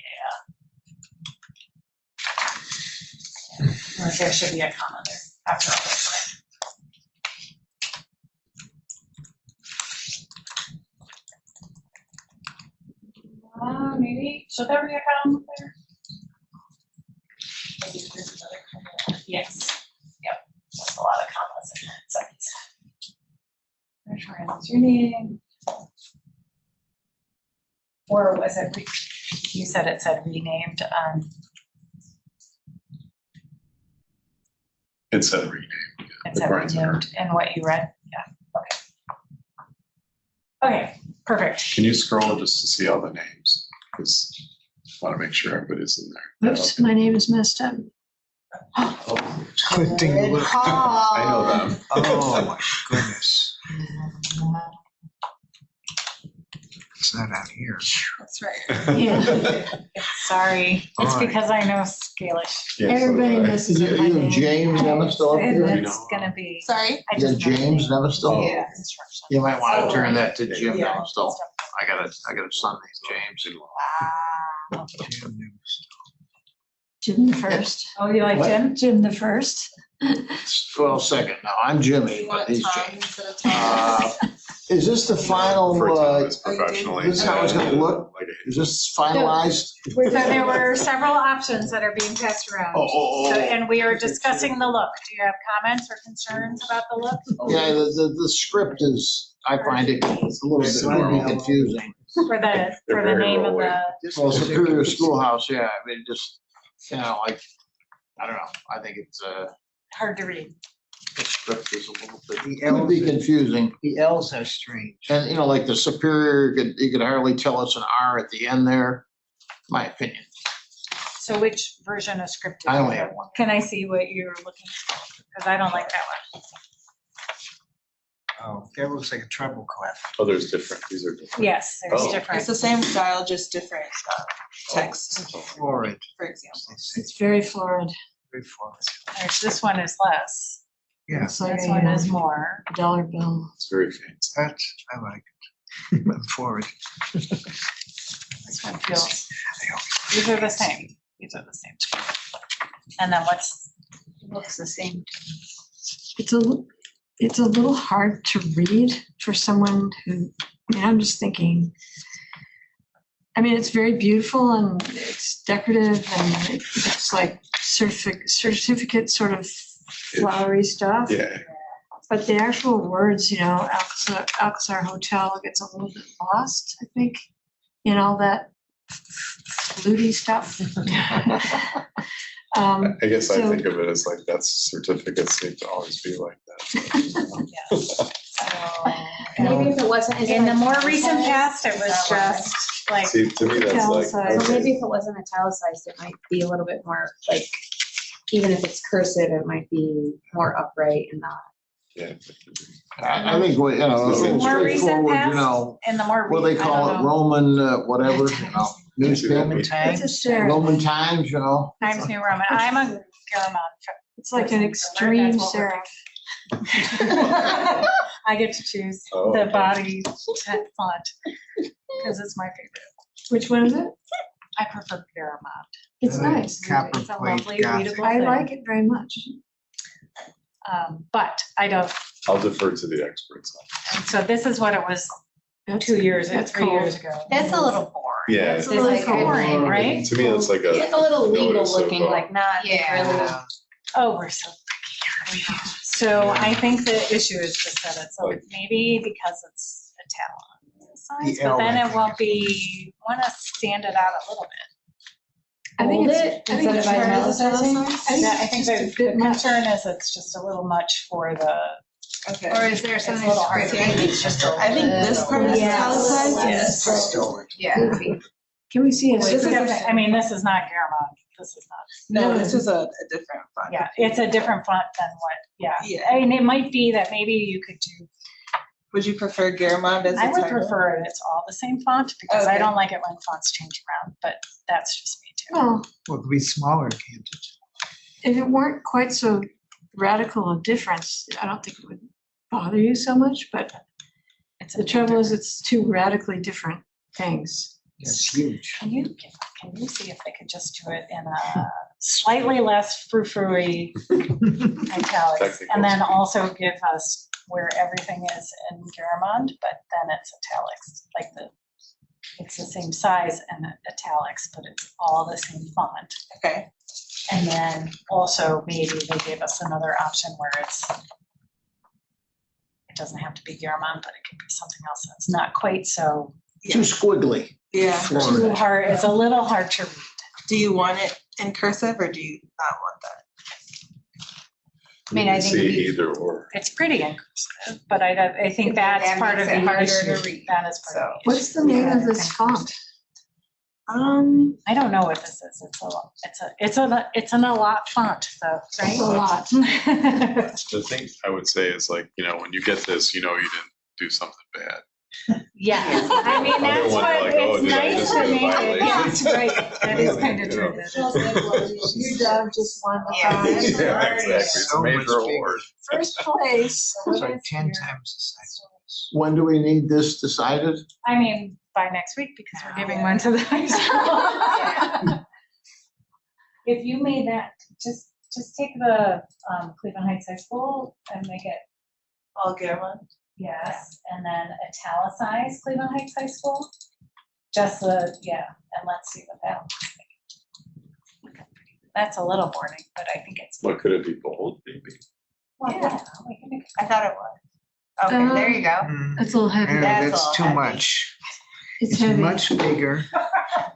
Or there should be a comma there after all this. Maybe, should there be a comma there? Maybe there's another comma. Yes, yep, that's a lot of commas in that sentence. Auditorium is renamed. Or was it, you said it said renamed, It said renamed. it The said Bryant Center. renamed in what you read, yeah, okay. Okay, perfect. Can you scroll just to see all the names? Because I want to make sure everybody's in there. Oops, my name is messed up. Good thing you looked. I know them. Oh, my goodness. It's not on here. That's right. Yeah, Sorry, it's Alright. because I know Scalish. Yeah, so everybody do I. messes up my You name. have James Nevis still up here? It's gonna be. Sorry? I You have just know the James name. Nevis still? Yeah, construction. You might want to turn that to Jim Yeah. Nevis still. I got a son named James. Wow. Jim the first. Oh, you like What? Jim? Jim the first. Well, second now. I'm Jimmy, You but want he's Tom James. instead of Tom? Is this the final, For Tom, it's Oh, you did? professionally. this is how it's gonna look? Like is this finalized? So there were several options that are being passed around. Oh. So- And we are discussing the look. Do you have comments or concerns about the look? Yeah, the script is, I find it a little bit maybe confusing. For the very name of rolling. the, Well, Superior Schoolhouse, yeah, I mean, just, you know, like, I don't know, I think it's, hard to read. the script is a little bit, The it would be L's- confusing. The L's are strange. And, you know, like the Superior, you could hardly tell it's an R at the end there, my opinion. So which version of script? did I you only have? have one. Can I see what you're looking for? Because I don't like that one. Oh, that looks like a treble clef. Oh, there's different, these are different. Yes, there's Oh. different. It's the same style, just different text, Florid. for example. It's very florid. Very florid. This one is less. Yeah, It's like This one is a more. dollar bill. It's very fancy. that's, I like it. Florid. This one feels, these are the same. These are the same. And then Looks the same. It's a little hard to read for someone who, I mean, I'm just thinking, I mean, it's very beautiful and it's decorative and it's like certificate sort of flowery stuff. Yeah, But the actual words, you know, Alcazar Hotel gets a little bit lost, I think, in all that fluty stuff. I guess I so- think of it as like that's certificates seem to always be like that. Maybe if it wasn't. is it in the like more recent italicized? past, it was just like, See, to me, that's like, Italicized. So okay, maybe if it wasn't italicized, it might be a little bit more like, even if it's cursive, it might be more upright and not. yeah. I think, you know, Is it more recent straightforward, past? you know, in the more. what they I call don't it, know. Roman, whatever, you know, newspaper, It's a serif. Roman times, you know. Times New Roman. I'm a Garamond. It's like an extreme That's what we're- serif. I get to choose Oh, the okay. body font because it's my favorite. Which one is it? I prefer Garamond. It's nice. Copper It's a plate, lovely, Gothic. readable I thing. like it very much. But I don't, I'll defer to the experts. and so this is what it was That's- 2 years, that's 3 years cool. ago. That's a little boring. Yeah, It's a It's little like boring, right? to me, it's like It's a little legal notice of, looking, like not Yeah. really. Oh, we're so picky. So I think the issue is just that it's like, maybe because it's italicized, The but L, then I it think, won't is- be, want to stand it out a little bit. I think Bold it's, it I think instead it's of very italicizing? italicized. Yeah, I think it's the just a bit the much. concern is it's just a little much for the, Okay. Or is there it's a something little hard to scripted? read. It's just a I think this part is Yeah. italicized. Yes. Just over it. Yeah. Can we see a This is, script? I mean, this is not Garamond. This is not. No, this is a different font. Yeah, it's a different font than what, yeah. Yeah. I mean, it might be that maybe you could do, Would you prefer Garamond as a I would title? prefer it, it's all the same font, because I Okay. don't like it when fonts change around, but that's just me too. Well, Well, it could be smaller, can't it? if it weren't quite so radical a difference, I don't think it would bother you so much, but It's the a big trouble is difference. it's two radically different things. It's huge. Can you see if they could just do it in a slightly less frou-frou-y italics? Technical And then speak. also give us where everything is in Garamond, but then it's italics, like it's the same size and italics, but it's all the same font. Okay. And then also maybe they gave us another option where it doesn't have to be Garamond, but it could be something else that's not quite so, Too squiggly. Yeah. too hard, it's a little hard to read. Do you want it in cursive or do you not want that? I mean, You I can think see we- either or. It's pretty inclusive, but I think That that's part of makes it the harder issue. to read, That is part of the What's issue. the name of Yeah. this font? I don't know what this is. It's an a lot font, though, right? It's a lot. The thing I would say is like, you know, when you get this, you know you didn't do something bad. Yes, I mean, that's Other one, what, like, oh, it's did I nice just to do a make it, violation? yes, right, that is kind of You true. know. Your job just won the Yeah. prize. Yeah, exactly. It's So a much major bigger. award. First place. It's like 10 times the size. When do we need this decided? I mean, by next week, because we're giving one to the high school. If you made that, just take the Cleveland Heights High School and make it, All Garamond? yes, and then italicize Cleveland Heights High School. Just and let's see what that looks like. That's a little boring, but I think it's. What could it be bold, maybe? Well, yeah, we can make I thought it was. Okay, there you go. Mm, That's a little heavy. yeah, That's That's all too heavy. much. It's It's heavy. much bigger.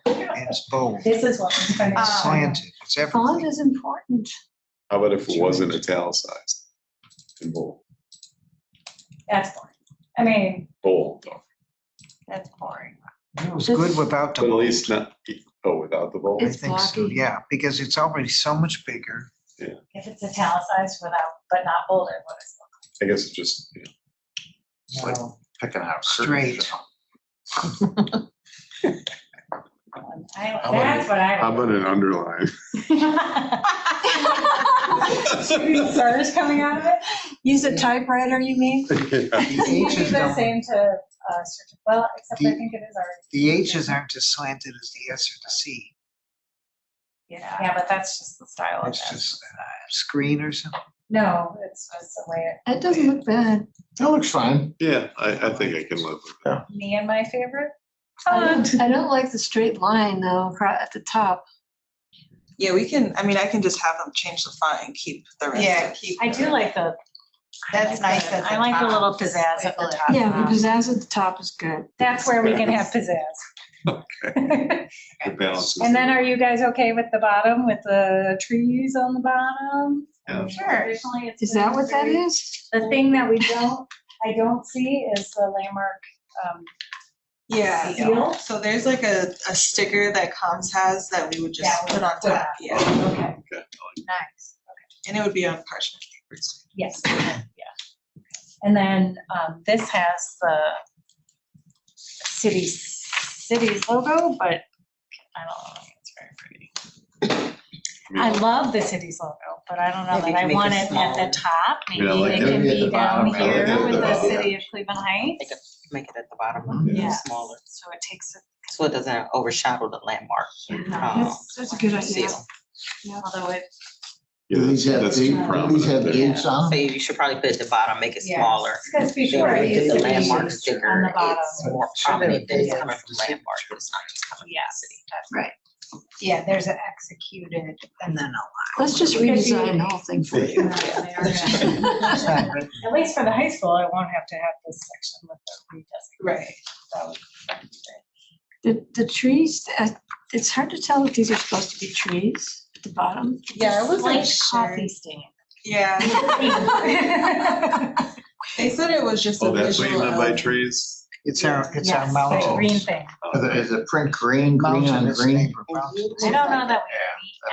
And it's bold. This is what we're spending. It's slanted. It's Font everything. is important. How about if it wasn't italicized and bold? That's boring. I mean, Bold, though. That's boring. It was good without the. But at bold. least not, without the bold. I It's think so, blocky. yeah, because it's already so much bigger. if it's italicized but not bolded, what is I guess it's just, you know, It's like picking out. Straight. it? That's what I. how about an underline? Stars coming out of it? Use a typewriter, you mean? Yeah. The Maybe H's the don't, same to, well, except I The- think it is already. the H's aren't as slanted as the S or the C. Yeah, but that's just the style of It's it. just screen or something. No, it's just the way It doesn't look bad. That looks fine. Yeah, I think I can live with that. me and my favorite. I don't like the straight line though, at the top. Yeah, we can, I mean, I can just have them change the font and keep the rest. Yeah, I do like the. That's nice at I the like the top. little pizzazz at the top. Yeah, the pizzazz at the top is good. That's where we can have pizzazz. Okay. It balances. And then are you guys okay with the bottom, with the trees on the bottom? Yeah. Sure. Traditionally, it's Is that been what that very- is? The thing that I don't see is the landmark, Yeah, seal. so there's like a sticker that Coms has that we would just Yeah, we put on put top, on. yeah, Okay, Okay. Nice. and it would be on parchment papers. yes, yeah. And then, this has the city's logo, but I don't know, it's very pretty. I love the city's logo, but I don't know Maybe that I make want it it at the smaller. top. Maybe Yeah, I like it that. can Maybe at be the down bottom. I like here it at with the the bottom. city of Cleveland Heights. Make it at the bottom, Yeah. smaller, So it takes, so it doesn't overshadow the landmark. That's a good idea. seal. although it, Yeah, Do these have that's dates- too do these prominent have there. dates on So them? you should probably put it at the bottom, make it Yeah. smaller. because before Then it when you used get to the be landmark on sticker, the bottom. it's more prominent that it's coming from landmark, but it's not just coming from the Yes, city. that's Right. Yeah, there's an executed and then a Let's just redesign the whole thing for you. At least for the high school, I won't have to have this section with the redesign. Right. That would be great. The trees, it's hard to tell if these are supposed to be trees at the bottom. Yeah, it was Like like coffee stain. Yeah, they said it was just a Oh, that's what you visual meant by element. trees? It's our Yes, the mountain. green thing. Is it print green, green Mountain on is green? neighbor mountain. I don't know that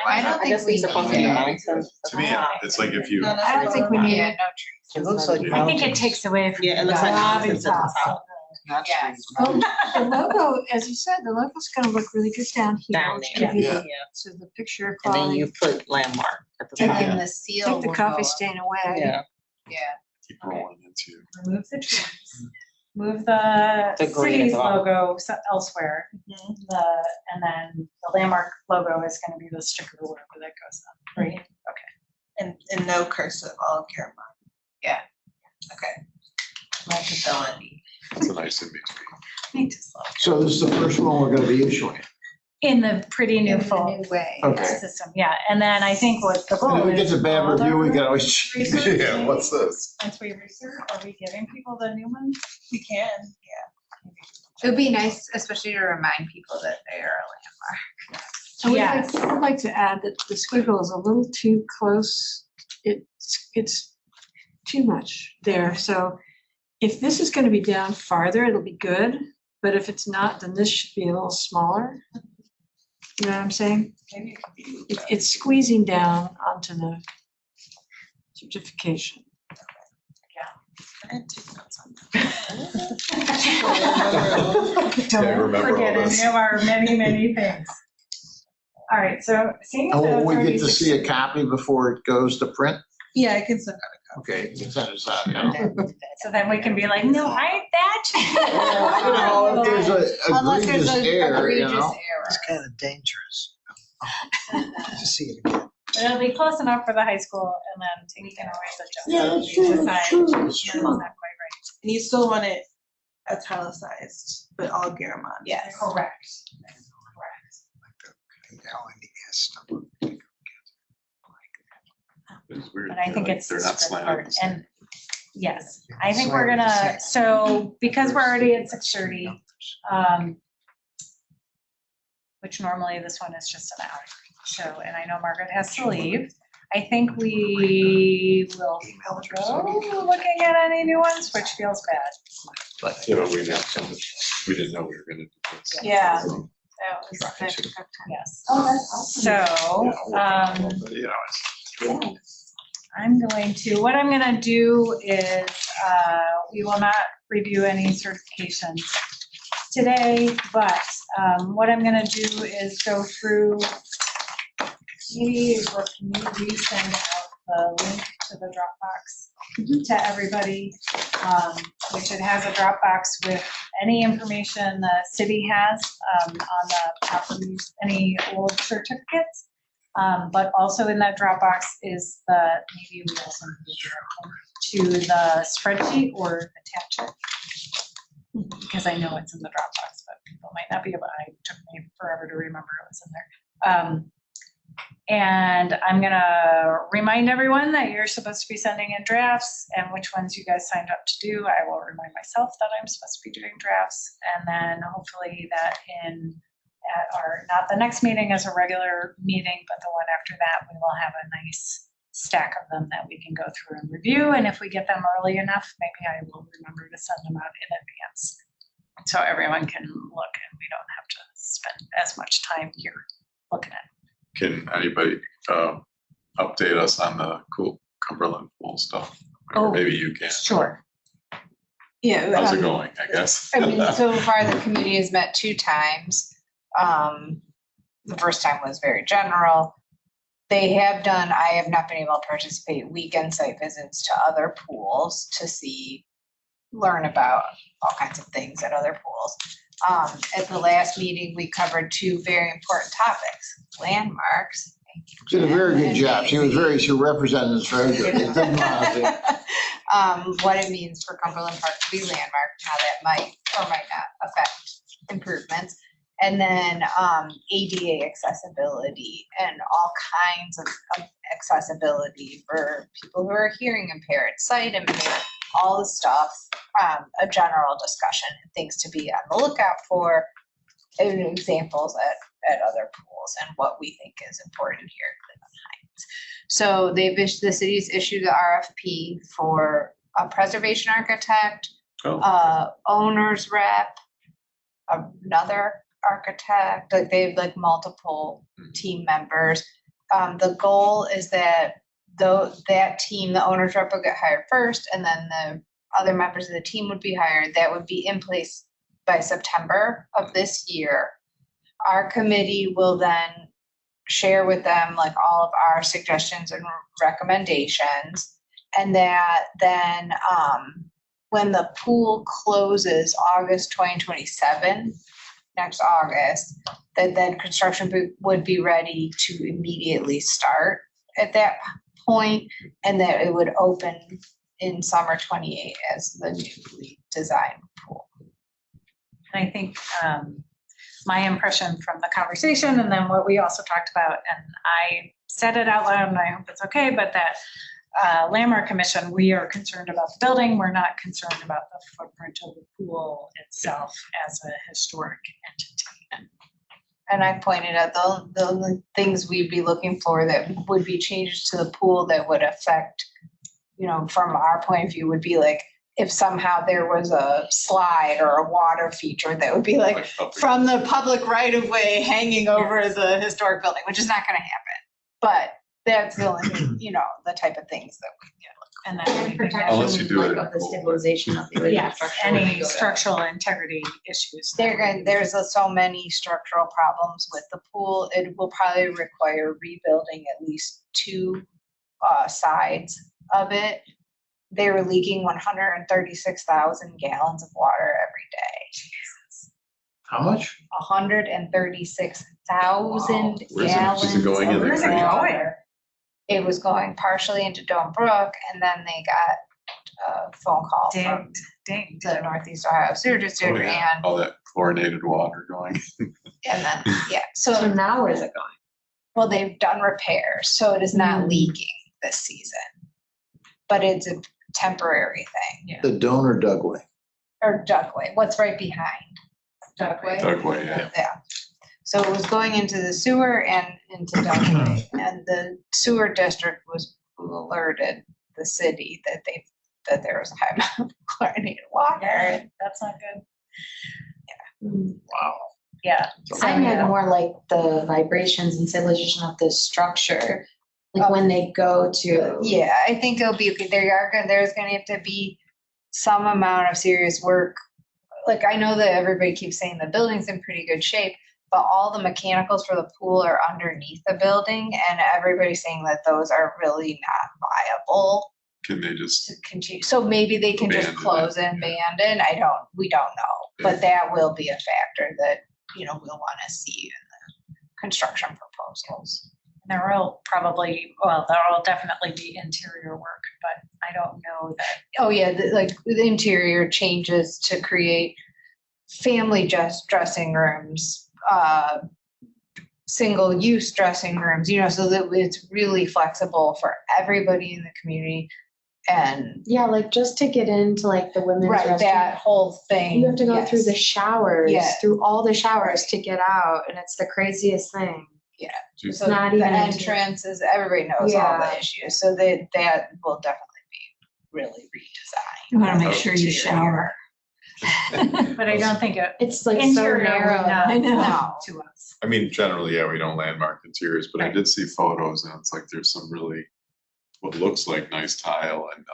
I don't I think guess we it's supposed to be need it. mountains. To me, it's like if you, No, no, I don't think we no. need it, no trees. It looks like Yeah. I think it mountains. takes away from. Yeah, it looks the like mountains at the gravitas top. of Not Yeah. trees, Oh, mountains. the logo, as you said, the logo's gonna look really good down here. Down It's there, gonna be yeah. the- So the picture And then quality, you put landmark at the And top. then the seal take the will coffee go up. stain away. Yeah, Yeah. keep rolling into. remove the trees, move the The green city's as well. logo elsewhere. Mhm. And then the landmark logo is gonna be the sticker wherever that goes on, right? And no cursive, all Caramel. Yeah. Okay. Legibility. It's a nice in between. I just love it. So this is the first one we're gonna be issuing. In the pretty new In the full new way. Okay. system, yeah, and then I think what the goal And if is. it gets a bad all the review, we can always. research Yeah, what's this? Once we research, are we giving people the new ones? We can, It would be nice, especially to remind people that they are a landmark. I would Yes. like, I would like to add that the squiggle is a little too close. It's too much there. So if this is gonna be down farther, it'll be good. But if it's not, then this should be a little smaller. You know what I'm saying? maybe it could be. It's squeezing down onto the certification. I had two notes on Can't Don't remember all forget it, this. there are many, many things. All right, so seeing. And as will we it's get to see a already copy before it goes to print? Yeah, I can send out Okay, you can send us out, you know. So then we can be like, no, hide Well, you know, if there's a Unless there's egregious an error, you egregious know. It's error. kind of dangerous to see it again. But it'll be close enough for the high school and then we can always adjust. Yeah, it. that's We true, decide that's true, when that's it's true. not quite right. And you still want it italicized, but all Garamond. Yes. Correct. It's weird. But I think They're it's the they're not script slanted part, the same. and yes, I think we're gonna, so because we're already at 6:30, which normally this one is just an hour, so, and I know Margaret has to leave. I think we will go looking at any new ones, which feels bad. Yeah, but we didn't know we were gonna do this. Yeah. So, That was, yes. Oh, that's awesome. So, but, you know, I'm going to, what I'm gonna do is, we will not review any certifications today, but, what I'm gonna do is go through, maybe, or can you resend out the link to the Dropbox to everybody? Which it has a Dropbox with any information the city has, on the properties, any old certificates. But also in that Dropbox is maybe we also need to the spreadsheet or attach it. Because I know it's in the Dropbox, but people might not be able, it took me forever to remember it was in there. And I'm gonna remind everyone that you're supposed to be sending in drafts and which ones you guys signed up to do. I will remind myself that I'm supposed to be doing drafts. And then hopefully that at our, not the next meeting as a regular meeting, but the one after that, we will have a nice stack of them that we can go through and review. And if we get them early enough, maybe I will remember to send them out in advance. So everyone can look and we don't have to spend as much time here looking at it. Can anybody update us on the cool Cumberland pool stuff? Or Oh, maybe you can. Sure. Yeah. How's it going, I guess? I mean, so far the committee has met 2 times. The first time was very general. They have done, I have not been able to participate, weekend site visits to other pools to learn about all kinds of things at other pools. At the last meeting, we covered 2 very important topics, landmarks. She did a very good job. She represented us very good. It didn't matter. What it means for Cumberland Park to be landmarked, how that might or might not affect improvements. And then ADA accessibility and all kinds of accessibility for people who are hearing impaired, sight impaired, all the stuff, a general discussion, things to be on the lookout for, and examples at other pools and what we think is important here at Cleveland Heights. So the city's issued the RFP for a preservation architect, owner's rep, another architect, like they have multiple team members. The goal is that that team, the owner's rep will get hired first, and then the other members of the team would be hired. That would be in place by September of this year. Our committee will then share with them all of our suggestions and recommendations, and that then when the pool closes August 2027, next August, that then construction would be ready to immediately start at that point, and that it would open in summer 28 as the newly designed pool. And I think my impression from the conversation and then what we also talked about, and I said it out loud and I hope it's okay, but that Landmark Commission, we are concerned about the building. We're not concerned about the footprint of the pool itself as a historic entity. And I pointed out the things we'd be looking for that would be changes to the pool that would affect, from our point of view, would be if somehow there was a slide or a water feature that would be from the public right of way hanging over the historic building, which is not going to happen. But that's the only thing, the type of things that we can look. And then Unless you do it in a Of the pool. stabilization of the. yes, any structural integrity issues. There's so many structural problems with the pool. It will probably require rebuilding at least 2 sides of it. They were leaking 136,000 gallons of water every day. How much? 136,000 Where's gallons. it going in of the Where's it creek? going? It was going partially into Dome Brook, and then they got a phone call from Dinged. the Northeast Ohio Sewer Oh, District, yeah. and All that chlorinated water going. then, yeah. So now where's it going? Well, they've done repairs, so it is not leaking this season. But it's a temporary thing. The donor Dugway. Or Dugway, what's right behind Dugway? Dugway, yeah. Yeah. So it was going into the sewer and into Dugway. And the sewer district was alerted the city that there was a high amount of chlorinated water. That's not good. Wow. Yeah. I meant more like the vibrations and stabilization of the structure, when they go to. Yeah, I think it'll be okay. There's gonna have to be some amount of serious work. I know that everybody keeps saying the building's in pretty good shape, but all the mechanicals for the pool are underneath the building, and everybody's saying that those are really not viable Can they just, to continue. So maybe they can just Abandon it. close and abandon. We don't know, but that will be a factor that, we'll want to see in the construction proposals. There will probably, well, there will definitely be interior work, but I don't know that. Oh, yeah, like the interior changes to create family dressing rooms, single-use dressing rooms, so that it's really flexible for everybody in the community. And Yeah, like just to get into like the women's right, restroom, that whole thing. you have to go through the yes. showers, Yeah. through all the showers to get out, and it's the craziest thing. Geez. So not the even- entrance is, everybody knows all Yeah. the issues, so that will definitely be really redesigned. You want to make sure you shower. But I don't think it. It's like so Interior narrow. would not I know. no to us. I mean, generally, yeah, we don't landmark interiors, but I Right. did see photos and it's like there's some really, what looks like nice tile and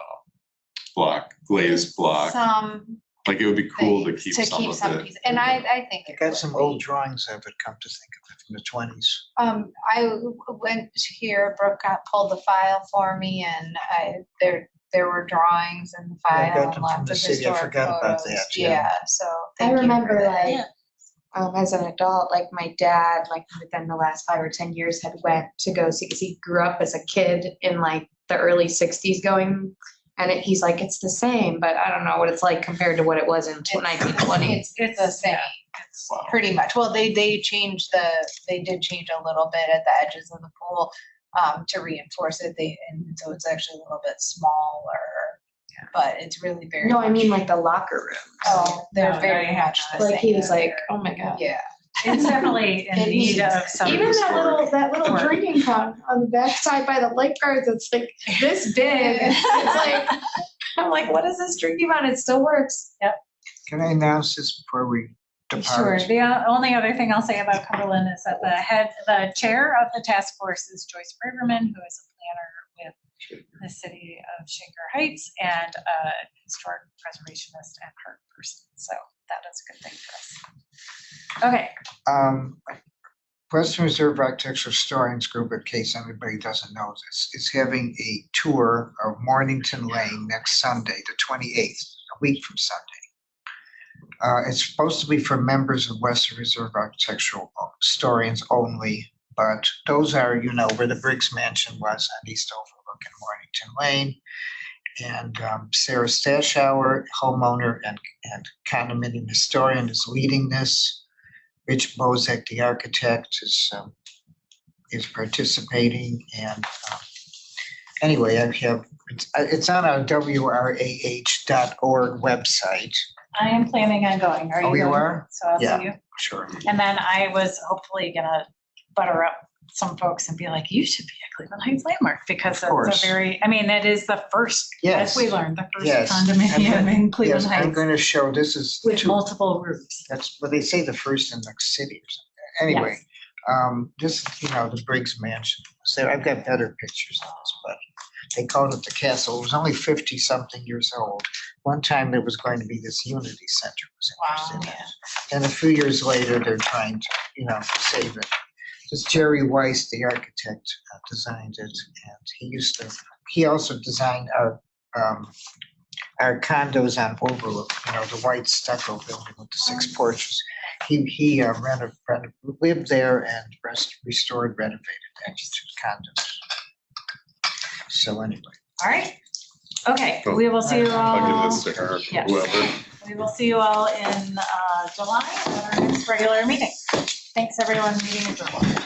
glazed block. Some Like it would be cool to things keep some of it. pieces, and I think I it got would some be. old drawings of it, come to think of it, from the 20s. I went here, Brooke pulled the file for me, and there were drawings in the Yeah, I file got and them lots from the of city. I historic forgot about photos. that, yeah. Yeah, so. I thank you for remember that. like, as an adult, like my dad, like within the last 5 or 10 years had went to go see, because he grew up as a kid in like the early 60s going, and he's like, it's the same, but I don't know what it's like compared to what it was in 1920. It's the same, it's Wow. pretty much. Well, they did change a little bit at the edges of the pool to reinforce it. And so it's actually a little bit smaller, but it's really very. No, I mean much- like the locker room. Oh, they're No, very they have much not. the same. Like he was like, oh my God. Yeah. It's definitely in It need of needs- some. Even that little Work. drinking cup on the backside by the lifeguards, it's like this big. It's like, I'm like, what is this drinking fountain? It still works. Can I announce this before we Sure. depart? The only other thing I'll say about Cumberland is that the chair of the task force is Joyce Braverman, who is a planner with the city of Shaker Heights and a historic preservationist and art person. So that is a good thing for us. Okay. Western Reserve Architectural Historians Group, in case anybody doesn't know this, is having a tour of Mornington Lane next Sunday, the 28th, a week from Sunday. It's supposed to be for members of Western Reserve Architectural Historians only, but those are, where the Briggs Mansion was on East Overlook in Mornington Lane. And Sarah Stashauer, homeowner and condominium historian, is leading this. Rich Bozek, the architect, is participating. And anyway, it's on our WRAH.org website. I am planning on going. Are you Oh, you going? are? So I'll Yeah. see you. Sure. And then I was hopefully gonna butter up some folks and be like, you should be a Cleveland Heights landmark, because course. it is the first, Yes. as we learned, the first Yes. condominium in Cleveland Yes, I'm Heights going to show, this is, with multiple roofs. that's what they say, the first in the city or something. Anyway, this, the Briggs Mansion. So I've got better pictures of this, but they called it the castle. It was only 50-something years old. One time there was going to be this Unity Center was interested in it. And a few years later, they're trying to, save it. This Jerry Weiss, the architect, designed it, and he also designed our condos on Overlook, the white stucco building with the 6 porches. He lived there and restored, renovated actually condos. So anyway. All right. Okay, Cool. we will see you all. I'll give this to her, Yes. whoever. We will see you all in July at our next regular meeting. Thanks, everyone. Meeting adjourned.